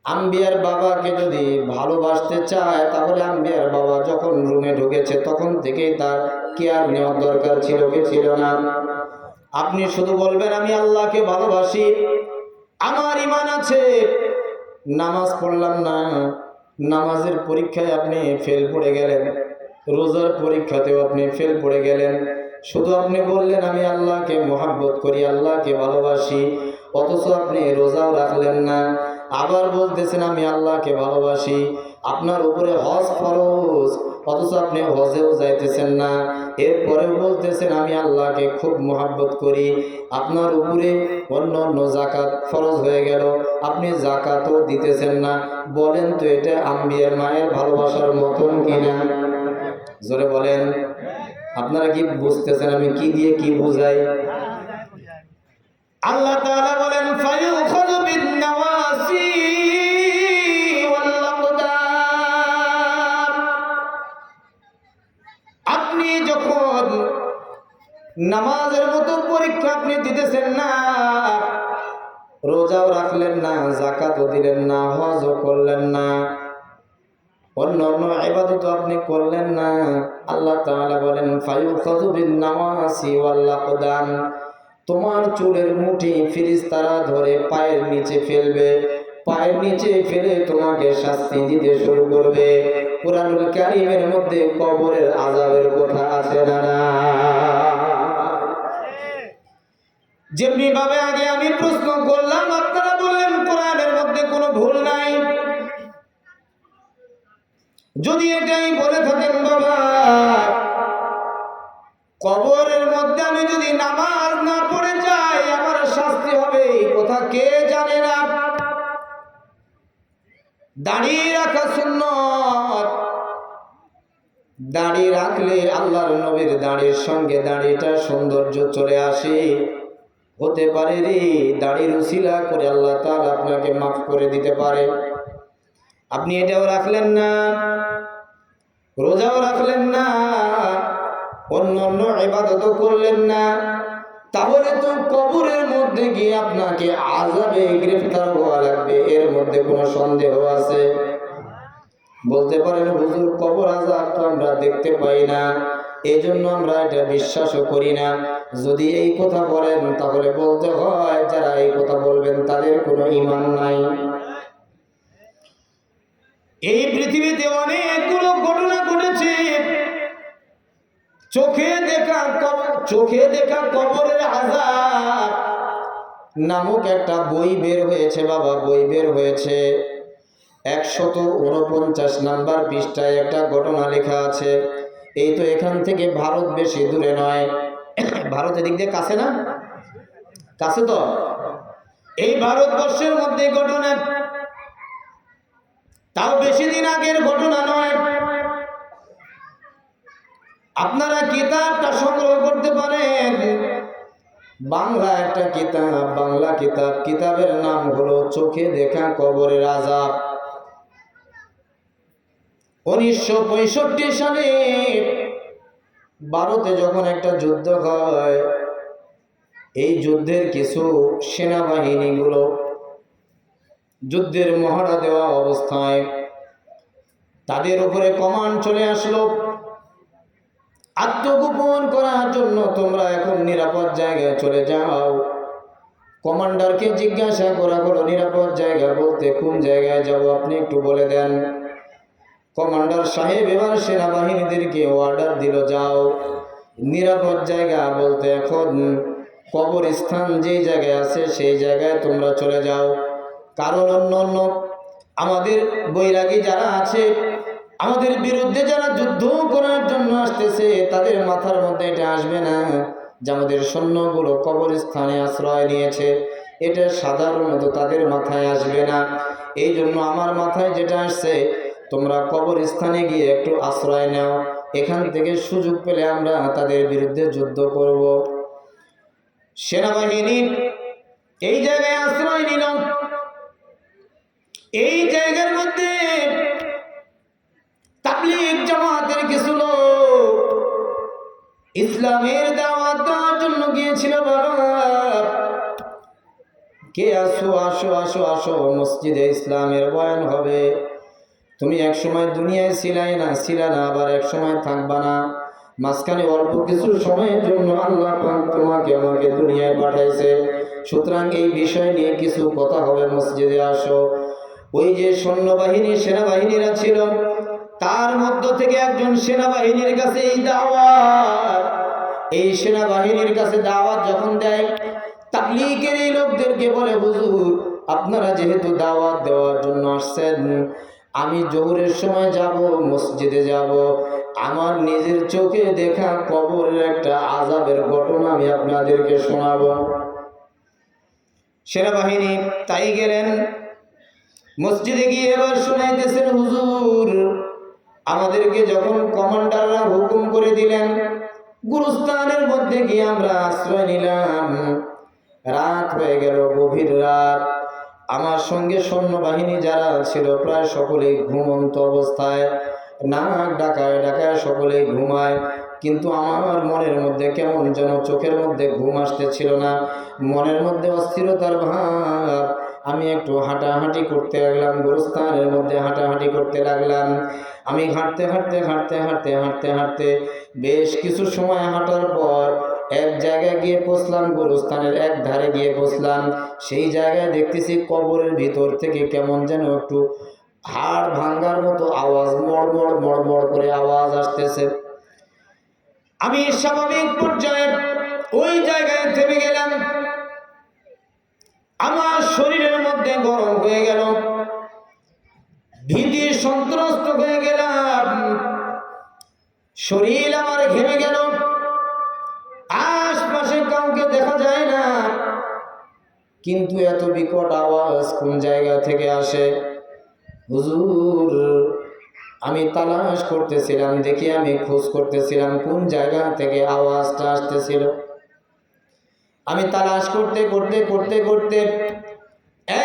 আম্বিয়ার বাবাকে যদি ভালোবাসতে চায় তাহলে আম্বিয়ার বাবা যখন রুমে ঢুকেছে তখন থেকেই তার কেয়ার নেওয়ার দরকার ছিল কি ছিল না? আপনি শুধু বলবেন আমি আল্লাহকে ভালোবাসি, আমার ঈমান আছে, নামাজ পড়লাম না, নামাজের পরীক্ষায় আপনি ফেল পড়ে গেলেন, রোজার পরীক্ষাতেও আপনি ফেল পড়ে গেলেন, শুধু আপনি বললেন আমি আল্লাহকে মহব্বত করি, আল্লাহকে ভালোবাসি, অথচ আপনি রোজাও রাখলেন না, আবার বলতেছেন আমি আল্লাহকে ভালোবাসি, আপনার উপরে হজ ফরজ, অথচ আপনি হজেও যাইতেছেন না, এরপরেও বলতেছেন আমি আল্লাহকে খুব মহব্বত করি, আপনার উপরে অন্য অন্য জাকাত ফরজ হয়ে গেল, আপনি জাকাতও দিতেছেন না। বলেন তো এটা আম্বিয়ার মায়ের ভালোবাসার মতন কিনা? জোরে বলেন। আপনারা কি বুঝতেছেন আমি কি দিয়ে কি বুঝাই? আল্লাহ তাআলা বলেন ফায়ুখাযু বিন-নাওয়াসি ওয়াল-আকদাম। আপনি যখন নামাজের মতো পরীক্ষা আপনি দিতেছেন না, রোজাও রাখলেন না, যাকাতও দিলেন না, হজও করলেন না, অন্য অন্য ইবাদত আপনি করলেন না। আল্লাহ তাআলা বলেন ফায়ুখাযু বিন নাওয়াসি ওয়াল আকদাম, তোমার চুলের মুঠি ফেরেশতারা ধরে পায়ের নিচে ফেলবে, পায়ের নিচে ফেলে তোমাকে শাস্তি দিতে শুরু করবে। কুরআনুল কারীমের মধ্যে কবরের আযাবের কথা আছে না? যেমনি ভাবে আগে আমি প্রশ্ন করলাম, আপনারা বললেন কোরআনের মধ্যে কোনো ভুল নাই। যদি এটাই বলে থাকেন বাবা, কবরের মধ্যে আমি যদি নামাজ না পড়ে যাই আমার শাস্তি হবে, এই কথা কে জানে না? দাড়ি রাখা সুন্নাত, দাড়ি রাখলে আল্লাহর নবীর দাড়ির সঙ্গে দাড়িটা সৌন্দর্য চলে আসে। হতে পারে রে দাড়ির উসিলা করে আল্লাহ তাআলা আপনাকে মাফ করে দিতে পারে। আপনি এটাও রাখলেন না, রোজাও রাখলেন না, অন্য অন্য ইবাদতও করলেন না, তাহলে তো কবরের মধ্যে গিয়ে আপনাকে আযাবে গ্রেফতার হওয়া লাগবে, এর মধ্যে কোনো সন্দেহ আছে? বলতে পারেন হুজুর কবর আযাব তো আমরা দেখতে পাই না, এজন্য আমরা এটা বিশ্বাসও করি না। যদি এই কথা বলেন তাহলে বলতে হয় যারা এই কথা বলবেন তাদের কোনো ঈমান নাই। এই পৃথিবীতে অনেকগুলো ঘটনা ঘটেছে, চোখে দেখা কবরের আযাব নামক একটা বই বের হয়েছে বাবা, বই বের হয়েছে। 149 নাম্বার পৃষ্ঠায় একটা ঘটনা লেখা আছে। এই তো এখান থেকে ভারত বেশি দূরে নয়, ভারত এদিক দিয়ে কাছে না? কাছে তো। এই ভারতবর্ষের মধ্যে ঘটনা, তাও বেশি দিন আগের ঘটনা নয়। আপনারা কিতাবটা সংগ্রহ করতে পারেন, বাংলা একটা কিতাব, বাংলা কিতাব, কিতাবের নাম হলো চোখে দেখা কবরের আযাব। 1965 সালে ভারতে যখন একটা যুদ্ধ হয়, এই যুদ্ধের কিছু সেনাবাহিনীগুলো যুদ্ধের মহড়া দেওয়া অবস্থায় তাদের উপরে কমান্ড চলে আসলো আত্মগোপন করার জন্য, তোমরা এখন নিরাপদ জায়গায় চলে যাও। কমান্ডারকে জিজ্ঞাসা করা হলো নিরাপদ জায়গা বলতে কোন জায়গায় যাব আপনি একটু বলে দেন। কমান্ডার সাহেব এবার সেনাবাহিনীদেরকে অর্ডার দিল, যাও নিরাপদ জায়গা বলতে এখন কবরস্থান যে জায়গায় আছে সেই জায়গায় তোমরা চলে যাও। কারণ অন্য অন্য আমাদের বৈরাগী যারা আছে, আমাদের বিরুদ্ধে যারা যুদ্ধ করার জন্য আসতেছে, তাদের মাথার মধ্যে এটা আসবে না যে আমাদের সৈন্যগুলো কবরস্থানে আশ্রয় নিয়েছে, এটা সাধারণত তাদের মাথায় আসবে না। এই জন্য আমার মাথায় যেটা আসছে, তোমরা কবরস্থানে গিয়ে একটু আশ্রয় নাও, এখান থেকে সুযোগ পেলে আমরা তাদের বিরুদ্ধে যুদ্ধ করব। সেনাবাহিনী এই জায়গায় আশ্রয় নিল। এই জায়গার মধ্যে তাবলীগ জামাতের কিছু লোক ইসলামের দাওয়াত দেওয়ার জন্য গিয়েছিল। বাবা কে আসো আসো আসো আসো, মসজিদে ইসলামের বয়ান হবে। তুমি এক সময় দুনিয়ায় ছিলাই না, ছিলা না, আবার এক সময় থাকবা না, মাঝখানে অল্প কিছু সময়ের জন্য আল্লাহ পাক তোমাকে আমাকে দুনিয়ায় পাঠাইছে, সুতরাং এই বিষয় নিয়ে কিছু কথা হবে, মসজিদে আসো। ওই যে সৈন্যবাহিনী সেনাবাহিনীরা ছিল, তার মধ্য থেকে একজন সেনাবাহিনীর কাছে এই দাওয়াত, এই সেনাবাহিনীর কাছে দাওয়াত যখন দেয়, তাবলীগের এই লোকদেরকে বলে হুজুর আপনারা যেহেতু দাওয়াত দেওয়ার জন্য আসছেন, আমি জোহরের সময় যাব, মসজিদে যাব, আমার নিজের চোখে দেখা কবরের একটা আযাবের ঘটনা আমি আপনাদেরকে শোনাবো। সেনাবাহিনী তাই গেলেন, মসজিদে গিয়ে এবার শুনাইতেছেন, হুজুর আমাদেরকে যখন কমান্ডাররা হুকুম করে দিলেন গুরুস্থানের মধ্যে গিয়ে আমরা আশ্রয় নিলাম, রাত হয়ে গেল, গভীর রাত, আমার সঙ্গে সৈন্যবাহিনী যারা ছিল প্রায় সকলেই ঘুমন্ত অবস্থায়, নাক ডাকায় ডাকায় সকলেই ঘুমায়, কিন্তু আমার মনের মধ্যে কেমন যেন চোখের মধ্যে ঘুম আসতেছিল না, মনের মধ্যে অস্থিরতার ভাব, আমি একটু হাঁটাহাঁটি করতে লাগলাম, গোরস্থানের মধ্যে হাঁটাহাঁটি করতে লাগলাম। আমি হাঁটতে হাঁটতে হাঁটতে হাঁটতে হাঁটতে হাঁটতে বেশ কিছু সময় হাঁটার পর এক জায়গায় গিয়ে পৌঁছলাম, গোরস্থানের এক ধারে গিয়ে পৌঁছলাম। সেই জায়গায় দেখতেছি কবরের ভিতর থেকে কেমন যেন একটু হাড় ভাঙ্গার মতো আওয়াজ, মড়মড় মড়মড় করে আওয়াজ আসতেছে। আমি স্বাভাবিক পর্যায়ে ওই জায়গায় থেমে গেলাম। আমার শরীরের মধ্যে গরম হয়ে গেল, ভীতি সন্ত্রস্ত হয়ে গেলাম, শরীর আমার ঘেমে গেল। আশপাশে কাউকে দেখা যায় না, কিন্তু এত বিকট আওয়াজ কোন জায়গা থেকে আসে? হুজুর, আমি তালাশ করতেছিলাম, দেখি আমি খোঁজ করতেছিলাম কোন জায়গা থেকে আওয়াজটা আসতেছিল। আমি তালাশ করতে করতে করতে করতে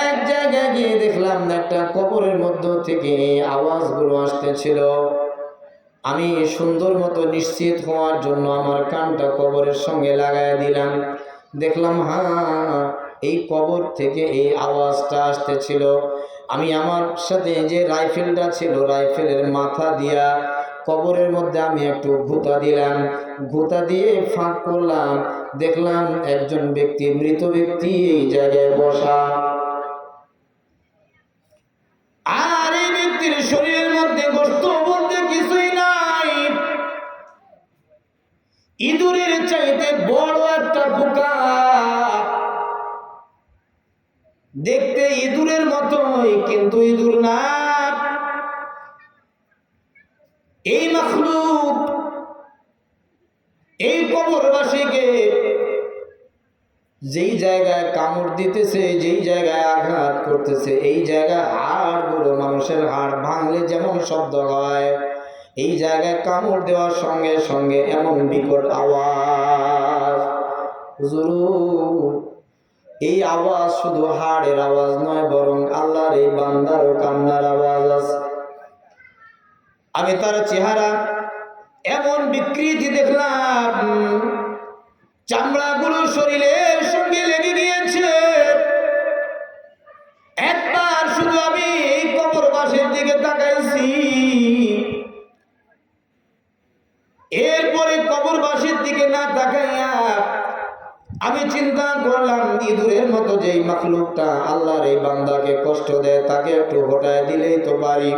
এক জায়গায় গিয়ে দেখলাম একটা কবরের মধ্য থেকে আওয়াজগুলো আসতেছিল। আমি সুন্দর মতো নিশ্চিত হওয়ার জন্য আমার কানটা কবরের সঙ্গে লাগাই দিলাম। দেখলাম হ্যাঁ, এই কবর থেকে এই আওয়াজটা আসতেছিল। আমি আমার সাথে যে রাইফেলটা ছিল, রাইফেলের মাথা দিয়া কবরের মধ্যে আমি একটু ঘুতা দিলাম, ঘুতা দিয়ে ফাঁক করলাম। দেখলাম একজন ব্যক্তি, মৃত ব্যক্তি এই জায়গায় বসা। আর এই ব্যক্তির শরীরের মধ্যে গোশত বলতে কিছুই নাই, ইঁদুরের চাইতে বড় একটা পোকা। দেখতে ইঁদুরের মতোই, কিন্তু ইঁদুর না। এই মাখলুক এই কবরবাসীকে যেই জায়গায় কামড় দিতেছে, যেই জায়গায় আঘাত করতেছে, এই জায়গায় হাড়গুলো, মানুষের হাড় ভাঙলে যেমন শব্দ হয়, এই জায়গায় কামড় দেওয়ার সঙ্গে সঙ্গে এমন বিকট আওয়াজ। হুজুর, এই আওয়াজ শুধু হাড়ের আওয়াজ নয়, বরং আল্লাহর এই বান্দারও কান্নার আওয়াজ আছে। আমি তার চেহারা এমন বিকৃতি দেখলাম, চামড়াগুলো শরীরের সঙ্গে লেগে গিয়েছে। একবার শুধু আমি এই কবরবাসীর দিকে তাকাইছি, এরপরে কবরবাসীর দিকে না তাকাইয়া আমি চিন্তা করলাম, ইঁদুরের মতো যেই মাখলুকটা আল্লাহর এই বান্দাকে কষ্ট দেয়, তাকে একটু হটায় দিলেই তো পারি।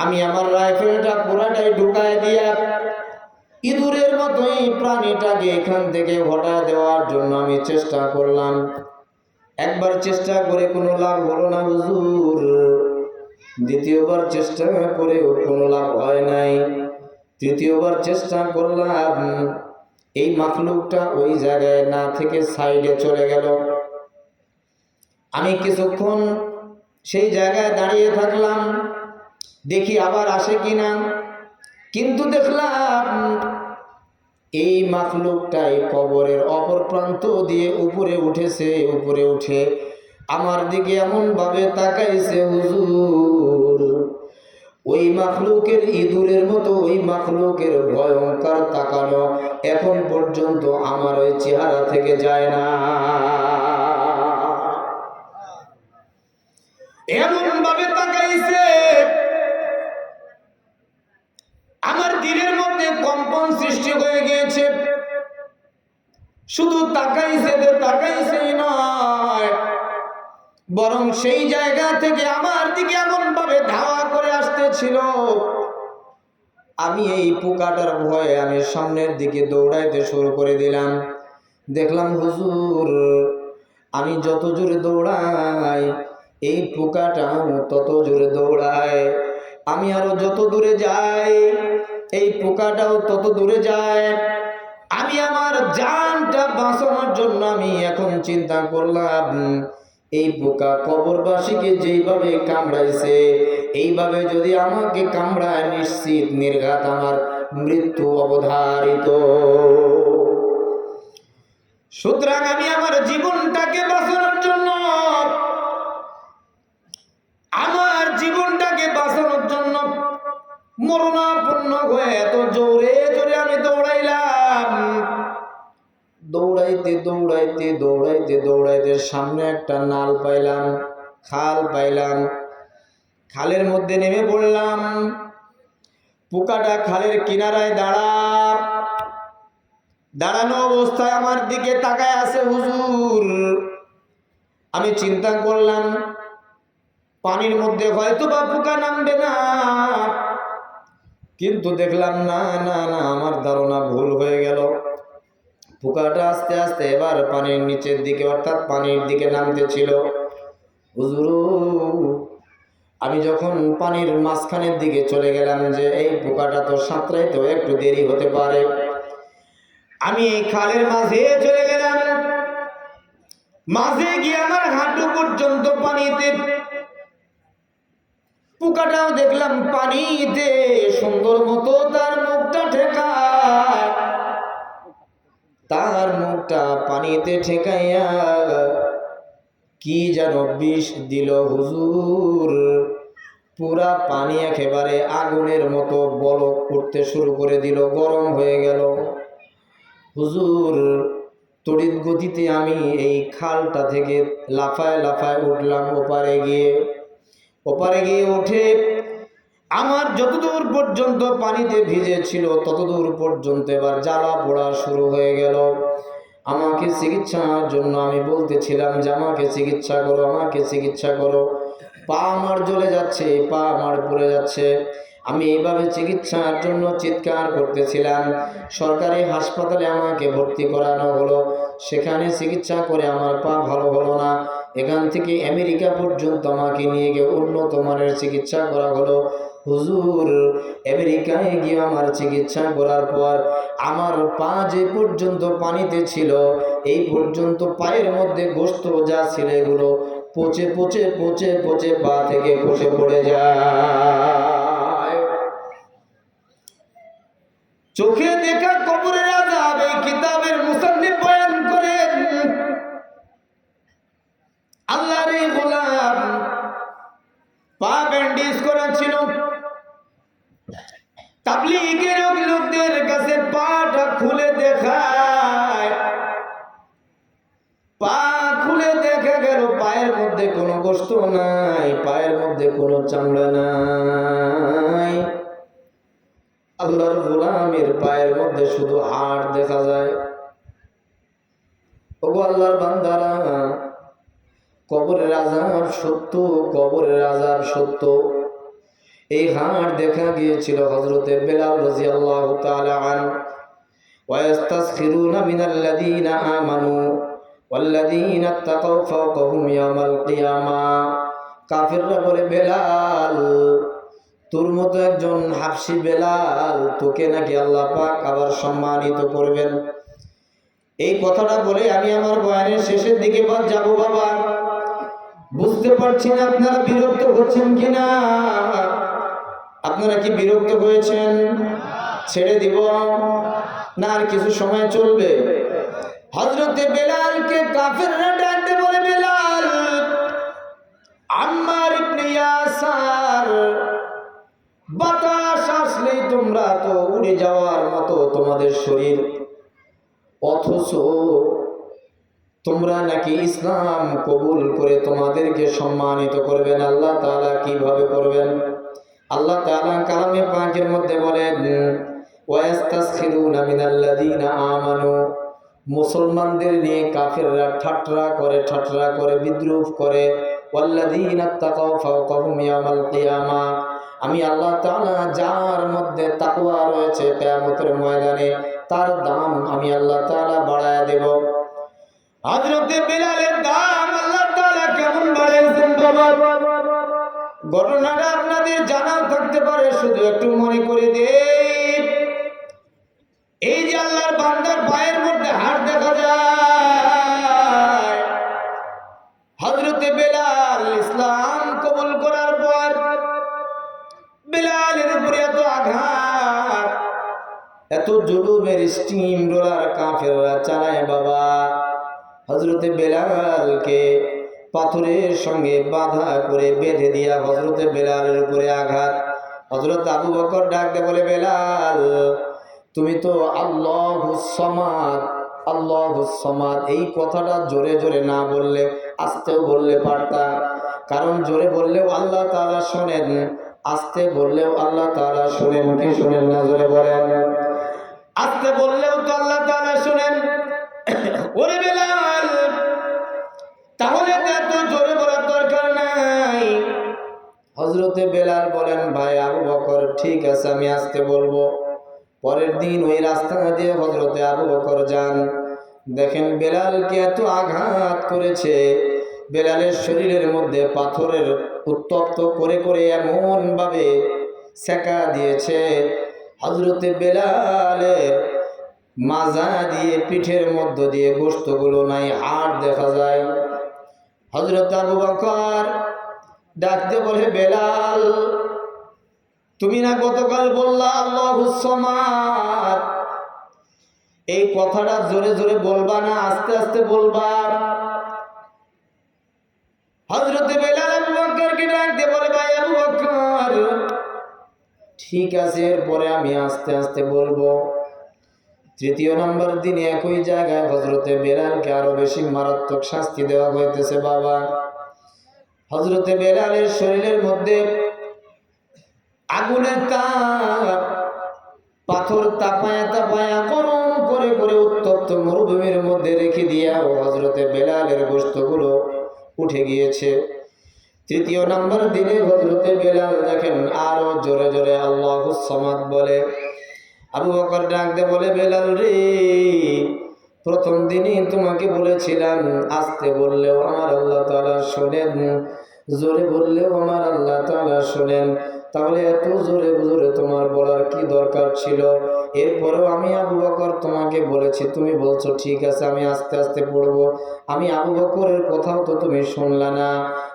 আমি আমার রাইফেলটা পুরাটাই ঢুকায় দিয়া ইঁদুরের মতোই প্রাণীটাকে এখান থেকে হটায় দেওয়ার জন্য আমি চেষ্টা করলাম। একবার চেষ্টা করে কোনো লাভ হলো না হুজুর, দ্বিতীয়বার চেষ্টা করেও কোনো লাভ হয় নাই। তৃতীয়বার চেষ্টা করলাম, এই মাখলুকটা ওই জায়গায় না থেকে সাইডে চলে গেল। আমি কিছুক্ষণ সেই জায়গায় দাঁড়িয়ে থাকলাম, দেখি আবার আসে কিনা। কিন্তু দেখলাম এই মাখলুকটাই কবরের অপর প্রান্ত দিয়ে উপরে উঠেছে। উপরে উঠে আমার দিকে এমন ভাবে তাকাইছে, হুজুর, ওই মাখলুকের ইঁদুরের মতো ওই মাখলুকের ভয়ঙ্কর তাকানো এখন পর্যন্ত আমার ওই চেহারা থেকে যায় না। এমন ভাবে তাকাইছে, আমার দিলের মধ্যে কম্পন সৃষ্টি হয়ে গিয়েছে। শুধু তাকাইছেই নয়, বরং সেই জায়গা থেকে আমার দিকে এমন ভাবে ধাওয়া করে আসতেছিল। আমি এই পোকাটার ভয়ে আমি সামনের দিকে দৌড়াইতে শুরু করে দিলাম। দেখলাম হুজুর, আমি যত জোরে দৌড়াই এই পোকাটাও তত জোরে দৌড়ায়। আমি আরো যত দূরে যাই এই পোকাটাও তত দূরে যায়। আমি আমার জানটা বাঁচানোর জন্য আমি এখন চিন্তা করলাম, এই পোকা কবরবাসীকে যেইভাবে কামড়াইছে, এইভাবে যদি আমাকে কামড়ায়, নিশ্চিত নির্ঘাত আমার মৃত্যু অবধারিত। সুতরাং আমি আমার জীবনটাকে বাঁচানোর জন্য, আমার জীবনটাকে বাঁচানোর জন্য মরণাপন্ন হয়ে এত জোরে জোরে আমি দৌড়াইলাম। দৌড়াইতে দৌড়াইতে দৌড়াইতে দৌড়াইতে দৌড়াইতে সামনে একটা নাল পাইলাম, খাল পাইলাম। খালের মধ্যে নেমে পড়লাম। পোকাটা খালের কিনারায় দাঁড়ানো অবস্থায় আমার দিকে তাকায় আছে হুজুর। আমি চিন্তা করলাম পানির মধ্যে হয়তো বা পোকা নামবে না, কিন্তু দেখলাম না না না, আমার ধারণা ভুল হয়ে গেল। পোকাটা আস্তে আস্তে এবার পানির নিচের দিকে অর্থাৎ পানির দিকে নামতেছিল। হুজুর, আমি যখন পানির মাঝখানের দিকে চলে গেলাম যে এই পোকাটা তো সাঁতরাইতে একটু দেরি হতে পারে, আমি এই খালের মাঝে চলে গেলাম। মাঝে গিয়ে আমার হাঁটু পর্যন্ত পানিতে। পোকাটাও দেখলাম পানিতে সুন্দর মতো তার মুখটা ঠেকায়, তার মুখটা পানিতে ঠেকাইয়া কি যেন বিষ দিল হুজুর। পুরা পানি একেবারে আগুনের মতো বলক করতে শুরু করে দিল, গরম হয়ে গেল। হুজুর, তড়িৎ গতিতে আমি এই খালটা থেকে লাফায় লাফায় উঠলাম ওপারে গিয়ে উঠে আমার যতদূর পর্যন্ত পানিতে ভিজে ছিল ততদূর পর্যন্ত এবার জ্বালা পোড়া শুরু হয়ে গেল। আমাকে চিকিৎসার জন্য আমি বলতেছিলাম যে আমাকে চিকিৎসা করো, আমাকে চিকিৎসা করো। পা আমার জ্বলে যাচ্ছে, পা আমার পুড়ে যাচ্ছে। আমি এইভাবে চিকিৎসার জন্য চিৎকার করতেছিলাম। সরকারি হাসপাতালে আমাকে ভর্তি করানো হলো, সেখানে চিকিৎসা করে আমার পা ভালো হলো না। এখান থেকে আমেরিকা পর্যন্ত আমাকে নিয়ে গিয়ে উন্নত মানের চিকিৎসা করা হলো। হুজুর, আমেরিকায় গিয়ে আমার চিকিৎসা করার পর আমার পা যে পর্যন্ত পানিতে ছিল এই পর্যন্ত পায়ের মধ্যে গোশত যা ছিল এগুলো পচে পচে পচে পচে পা থেকে খসে পড়ে যায়। চোখে দেখা কবরের আযাব এই কিতাবের মুসান্নিফ বয়ান করেন। আল্লাহর এই গোলাম পা ব্যান্ডেজ করা ছিল, তাবলীগের লোকদের কাছে পাটা খুলে দেখায়। পা খুলে দেখা গেল পায়ের মধ্যে কোনো গোশত নাই, পায়ের মধ্যে কোনো চামড়া নাই। আল্লাহর গোলামের পায়ের মধ্যে শুধু হাড় দেখা যায়। ওগো আল্লাহর বান্দারা, কবরের আযাব সত্য, কবরের আযাব সত্য। এই হাড় দেখা গিয়েছিল হযরতে বেলাল রাদিয়াল্লাহু তাআলা আনহু। ওয়া ইস্তাসখিরুনা মিনাল্লাযীনা আমানু ওয়াল্লাযীনা ইত্তাকাউ ফাওকাহুম ইয়াওমাল কিয়ামা। কাফিররা বলে, বেলাল, তোর মতো একজন হাবশী বেলাল, তোকে নাকি আল্লাহ পাক আবার সম্মানিত করবেন। এই কথাটা বলে আমি আমার বয়ানের শেষের দিকে যাব। বাবা, বুঝতে পারছি না আপনারা বিরক্ত হচ্ছেন কিনা। আপনারা কি বিরক্ত হয়েছেন? ছেড়ে দিব না আর কিছু সময় চলবে? হযরতে বেলালকে কাফিররা ডাকতে বলে, বেলাল, আম্মার ইবনে ইয়াসার, বাতাস আসলেই তোমরা তো উড়ে যাওয়ার মতো তোমাদের শরীর, অথচ তোমরা নাকি ইসলাম কবুল করে তোমাদেরকে সম্মানিত করবেন। আল্লাহ তাআলা কিভাবে করবেন? আল্লাহ তাআলা কালামে পাকের মধ্যে বলেন, ওয়াস্তাসখিরুনা মিনাল্লাযীনা আমানু। মুসলমানদের নিয়ে কাফিররা ঠাট্টা করে বিদ্রুপ করে। ওয়াল্লাযীনা ইত্তাকাউ ফাওকাহুম ইয়াওমাল কিয়ামা। আমি আল্লাহ তাআলা যার মধ্যে তাকওয়া রয়েছে কিয়ামতের ময়দানে তার দাম আমি আল্লাহ তাআলা বাড়ায়া দেব। হযরতে বেলালের দাম আল্লাহ তাআলা কেমন বাড়াইছেন বাবা? ঘটনাটা আপনাদের জানা থাকতে পারে, শুধু একটু মনে করে দেই। এই যে আল্লাহর বান্দার পায়ের মধ্যে হাড় দেখা যায়, হযরতে বেলাল ইসলাম কবুল করার পর বেলালের উপরে এত আঘাত, এত জুলুমের স্টিম রোলার কাফেররা চালায় বাবা। হযরতে বেলালকে পাথরের সঙ্গে বাঁধা করে বেঁধে দিয়া হযরতে বেলালের উপরে আঘাত। হযরত আবু বকর ডাকতে বলে, বেলাল, তুমি তো আল্লাহুস সামাদ, আল্লাহুস সামাদ, এই কথাটা জোরে জোরে না বললে আস্তেও বললে পারতাম, কারণ জোরে বললেও আল্লাহ তাআলা শোনেন, আস্তে বললেও আল্লাহ তাআলা শোনেন কি শোনেন না? জোরে বলেন। আস্তে বললেও তো আল্লাহ তাআলা শোনেন। ওরে বেলাল, তাহলে তো এত জোরে বলার দরকার নাই। হযরতে বেলাল বলেন, ভাই আবু বকর, ঠিক আছে আমি আস্তে বলবো। পরের দিন ওই রাস্তা দিয়ে হযরতে আবু বকর যান, দেখেন বেলালকে এত আঘাত করেছে, বেলালের শরীরের মধ্যে পাথরের উত্তপ্ত করে করে এমন ভাবে সেকা দিয়েছে, হযরতে বেলালের মাজা দিয়ে পিঠের মধ্য দিয়ে গোশতগুলো নাই, হাড় দেখা যায়। হযরত আবু বকর ডাকতে বলে, বেলাল, তুমি না গতকাল বললা আল্লাহুস সামাদ, এই কথাটা জোরে জোরে বলবা না আস্তে আস্তে বলবা? হযরতে বেলাল আবু বকরকে ডাকতে বলে, ভাই আবু বকর, ঠিক আছে এরপরে আমি আস্তে আস্তে বলবো। তৃতীয় নম্বর দিনে একই জায়গায় হযরতে বেলালকে আরো বেশি মারাত্মক শাস্তি দেওয়া হইতেছে। বাবা, হযরতে বেলালের শরীরের মধ্যে আগুনের তাপ, পাথর তাপায়া তাপায়া গরম করে করে উত্তপ্ত মরুভূমির মধ্যে রেখে দিয়া হযরতে বেলালের গোশতগুলো উঠে গিয়েছে। তৃতীয় নম্বর দিনে হযরতে বেলাল দেখেন আরো জোরে জোরে আল্লাহুস সামাদ বলে। আবু বকর ডাকতে বলে, বেলাল রে, প্রথম দিনই তোমাকে বলেছিলাম আস্তে বললেও আমার আল্লাহ তাআলা শোনেন, জোরে বললেও আমার আল্লাহ তাআলা শোনেন, তাহলে এত জোরে জোরে তোমার বলার কি দরকার ছিল? এরপরেও আমি আবু বকর তোমাকে বলেছি, তুমি বলছো ঠিক আছে আমি আস্তে আস্তে পড়বো, আমি আবু বকরের কথাও তো তুমি শুনলা না।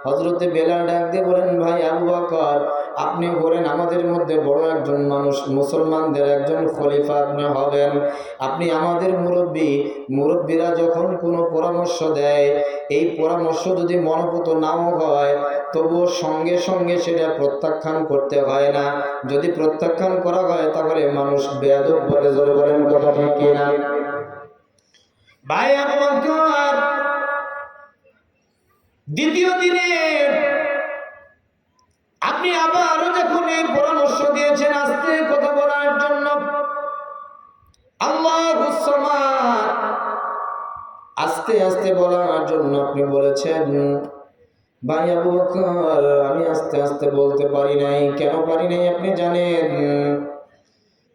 হযরতে বেলাল ডাক দিয়ে বলেন, ভাই আবু বকর, আপনি বলেন আমাদের মধ্যে বড় একজন মানুষ, মুসলমানদের একজন খলিফা আপনি হবেন, আপনি আমাদের মুরব্বী, মুরব্বীরা যখন কোনো পরামর্শ দেয়, এই পরামর্শ যদি মনোপুত নাও হয় তবুও সঙ্গে সঙ্গে সেটা প্রত্যাখ্যান করতে হয় না, যদি প্রত্যাখ্যান করা হয় তাহলে মানুষ বেয়াদব বলে। জোরে বলেন কথা ঠিক কিনা? ভাই আবু বকর, দ্বিতীয় দিনে আপনি আবারও যখন এই পরামর্শ দিয়েছেন আস্তে কথা বলার জন্য, আল্লাহুস সামাদ, আস্তে আস্তে বলার জন্য আপনি বলেছেন, ভাই আবু বকর, আমি আস্তে আস্তে বলতে পারি নাই। কেন পারি নাই আপনি জানেন?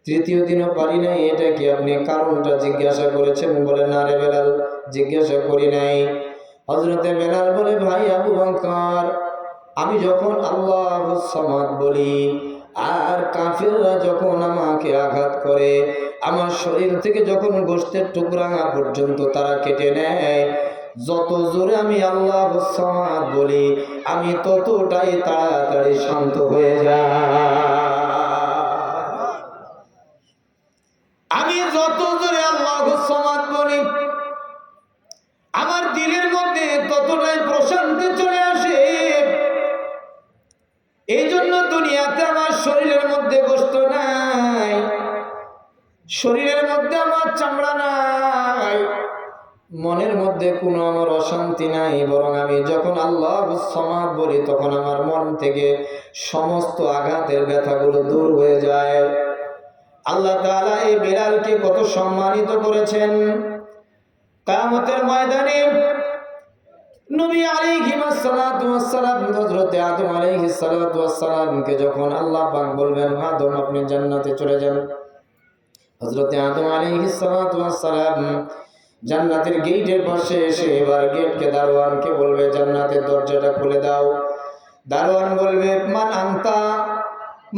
তৃতীয় দিনও পারি নাই, এটা কি আপনি কারণটা জিজ্ঞাসা করেছেন? বলে, না রে বেলাল, জিজ্ঞাসা করি নাই। হযরতে বেলাল বলে, ভাই আবু বকর, আমি যখন আল্লাহুস সামাদ বলি আর কাফিররা যখন আমাকে আঘাত করে, আমার শরীর থেকে যখন গোশতের টুকরা পর্যন্ত তারা কেটে নেয়, যত জোরে আমি আল্লাহুস সামাদ বলি আমি ততটাই তাড়াতাড়ি শান্ত হয়ে যাই। আমি যত জোরে আল্লাহুস সামাদ বলি আমার দিলের মধ্যে ততটাই প্রশান্তি চলে আসে। এই জন্য দুনিয়াতে আমার শরীরের মধ্যে গোশত নাই, শরীরের মধ্যে আমার চামড়া নাই, মনের মধ্যে কোনো আমার অশান্তি নাই, বরং আমি যখন আল্লাহুস সামাদ বলি তখন আমার মন থেকে সমস্ত আঘাতের ব্যথাগুলো দূর হয়ে যায়। আল্লাহ তাআলা এই বেলালকে কত সম্মানিত করেছেন। কিয়ামতের ময়দানে নবী আলাইহিস সালাতু ওয়াস সালাম, হযরতে আদম আলাইহিস সালাতু ওয়াস সালামকে যখন আল্লাহ পাক বলবেন, আদম আপনি জান্নাতে চলে যান, হযরতে আদম আলাইহিস সালাতু ওয়াস সালাম জান্নাতের গেটের পাশে এসে এবার গেটকে দারোয়ানকে বলবে, জান্নাতের দরজাটা খুলে দাও। দারোয়ান বলবে, মান আনতা,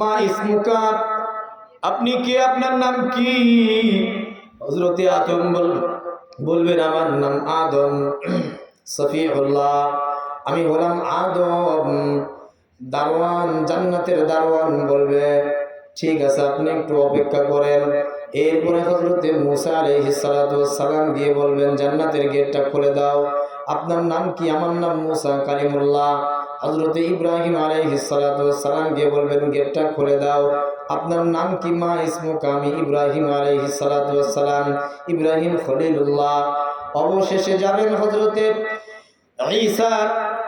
মা ইসমুকা, আপনি কে, আপনার নাম কি? হযরতে আদম বলবেন, আমার নাম আদম, সফিউল্লাহ, আমি হলাম আদম। দারোয়ান, জান্নাতের দারোয়ান বলবে, ঠিক আছে আপনি একটু অপেক্ষা করেন। এরপরে হযরতে মূসা আলাইহিস সালাতু ওয়াস সালাম গিয়ে বলবেন, জান্নাতের গেটটা খুলে দাও। আপনার নাম কি? আমার নাম মূসা কালিমুল্লাহ। হযরতে ইব্রাহিম আলাইহিস সালাতু ওয়াস সালাম গিয়ে বলবেন, গেটটা খুলে দাও। আপনার নাম কি? মা ইসমুকা, আমি ইব্রাহিম আলাইহিস সালাতু ওয়াস সালাম, ইব্রাহিম খলিলুল্লাহ। অবশেষে যাবেন হযরতে ঈসা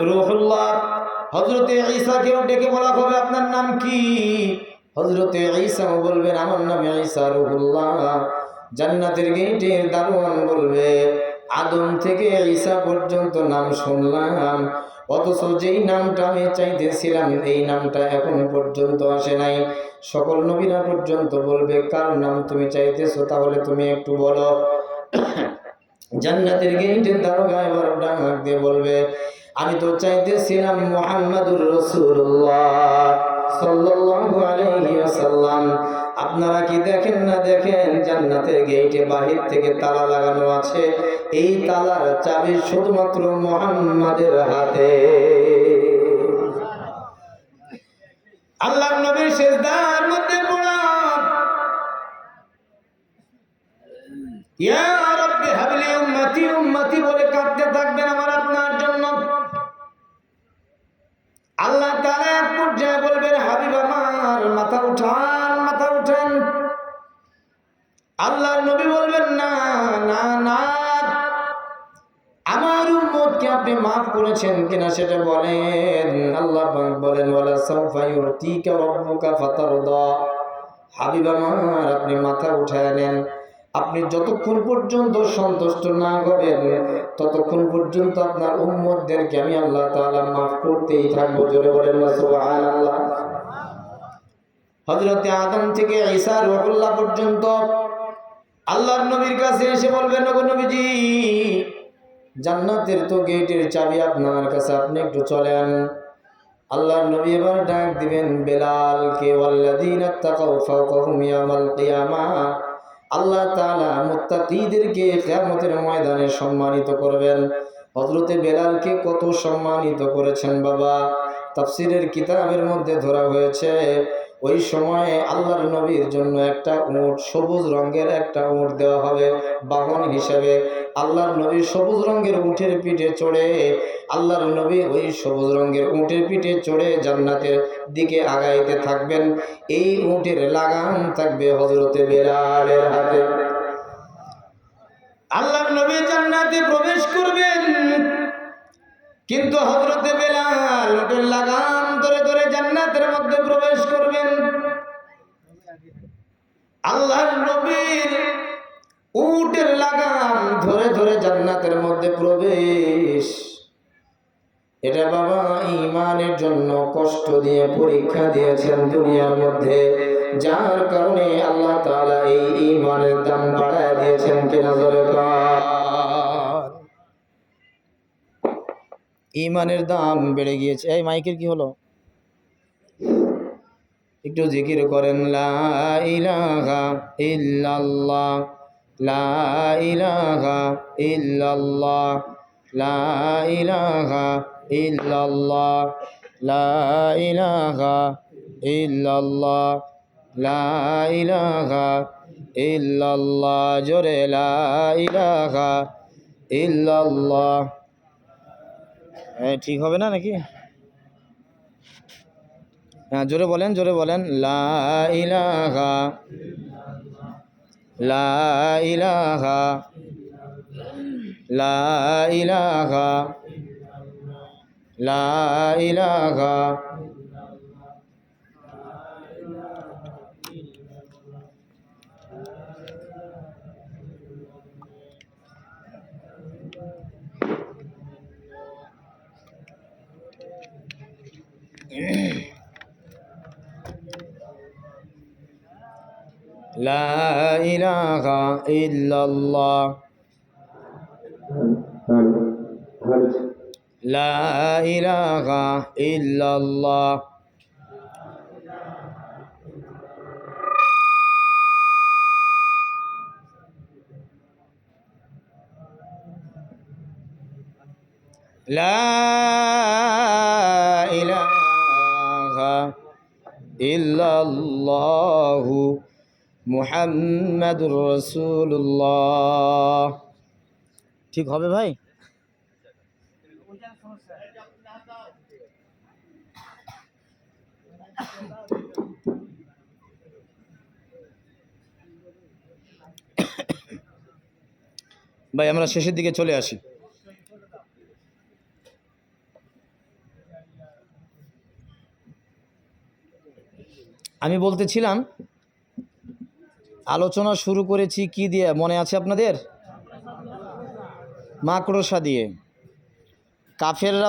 রূহুল্লাহ, হযরতে ঈসাকেও ডেকে বলা হবে আপনার নাম কি? হযরতে ঈসা বলবেন আমার নাম ঈসা রূহুল্লাহ। জান্নাতের গেটের দারোয়ান বলবে আদম থেকে ঈসা পর্যন্ত নাম শুনলাম, অথচ যেই নামটা আমি চাইতেছিলাম এই নামটা এখন পর্যন্ত আসে নাই। সকল নবীরা পর্যন্ত বলবে কার নাম তুমি চাইতেছো, তাহলে তুমি একটু বলো। জান্নাতের গেটের দারোগা এবার ডাক দিয়ে বলবে আমি তো চাইতেছিলাম মুহাম্মাদুর রাসূলুল্লাহ সাল্লাল্লাহু আলাইহি ওয়াসাল্লাম। আপনারা কি দেখেন না? দেখেন জান্নাতের গেটে বাহির থেকে তালা লাগানো আছে, এই তালার চাবি শুধুমাত্র মুহাম্মাদের হাতে। আল্লাহর নবীর সিজদার মধ্যে পড়া ইয়া রাব্বি হাবলি উম্মতি উম্মতি বলে কাঁদতে থাকবেন আমার আপনার জন্য। আল্লাহ তাআলা এক পর্যায়ে বলবেন হাবিব আমার মাথা উঠান, মাথা উঠান। আল্লাহর নবী বলবেন না না না, আমার উম্মতকে আপনি maaf করেছেন কিনা সেটা বলেন। আল্লাহ পাক বলেন ওয়ালা সাওফা ইউতিকা রাব্বুকা ফাতারদা। হাবিব আমার আপনি মাথা উঠায় নেন, আপনি যতক্ষণ পর্যন্ত সন্তুষ্ট না হবেন ততক্ষণ পর্যন্ত আপনার উম্মতদেরকে আমি আল্লাহ তাআলা maaf করতেই থাকবো। জোরে বলেন না সুবহানাল্লাহ। হযরতে আদম থেকে ঈসা রূহুল্লাহ পর্যন্ত আল্লাহর নবীর কাছে এসে বলবেন ওগো নবীজি, জান্নাতের তো গেটের চাবি আপনার কাছে, আপনি একটু চলেন। আল্লাহর নবী এবার ডাক দিবেন বেলালকে, ওয়াল্লাযীনা তাকাউ ফাওকাহুম ইয়াওমাল কিয়ামাহ। আল্লাহ তাআলা মুত্তাকীদেরকে কিয়ামতের ময়দানে সম্মানিত করবেন। হযরতে বেলালকে কত সম্মানিত করেছেন বাবা, তাফসীরের কিতাবের মধ্যে ধরা হয়েছে ওই সময়ে আল্লাহর নবীর জন্য একটা উট, সবুজ রঙের একটা উট দেওয়া হবে বাহন হিসেবে। আল্লাহর নবী সবুজ রঙের উটের পিঠে চড়ে, আল্লাহর নবী ওই সবুজ রঙের উটের পিঠে চড়ে জান্নাতের দিকে আগাইতে থাকবেন। এই উটের লাগাম থাকবে হযরতে বেলালের হাতে। আল্লাহর নবী জান্নাতে প্রবেশ করবেন, কিন্তু হযরতে বেলাল উটের লাগাম ধরে ধরে জান্নাতের মধ্যে প্রবেশ করবেন। আল্লাহর নবীর উটের লাগাম ধরে ধরে জান্নাতের মধ্যে প্রবেশ, এটা বাবা ঈমানের জন্য কষ্ট দিয়ে পরীক্ষা দিয়েছেন দুনিয়ার মধ্যে, যার কারণে আল্লাহ তাআলা এই ঈমানের দাম বাড়ায় দিয়েছেন কিনা জোরে বল। ঈমানের দাম বেড়ে গিয়েছে। এই মাইকের কি হলো? একটু জিকির করেন লা ইলাহা ইল্লাল্লাহ, লা ইলাহা ইল্লাল্লাহ, লা ইলাহা ইল্লাল্লাহ, লা ইলাহা ইল্লাল্লাহ, লা ইলাহা ইল্লাল্লাহ। জোরে লা ইলাহা ইল্লাল্লাহ। ঠিক হবে না নাকি? হ্যাঁ জোরে বলেন, জোরে বলেন লা ইলাহা, লা ইলাহা, লা ইলাহা, লা ইলাহা। লা ইলাহা ইল্লাল্লাহ, লা ইলাহা ইল্লাল্লাহ। লা ইলাহা ইল্লাল্লাহু মুহাম্মাদুর রাসূলুল্লাহ। ঠিক হবে ভাই? ভাই আমরা শেষের দিকে চলে আসি। আমি বলতেছিলাম আলোচনা শুরু করেছি কি দিয়ে মনে আছে আপনাদের? মাকড়সা দিয়ে। কাফেররা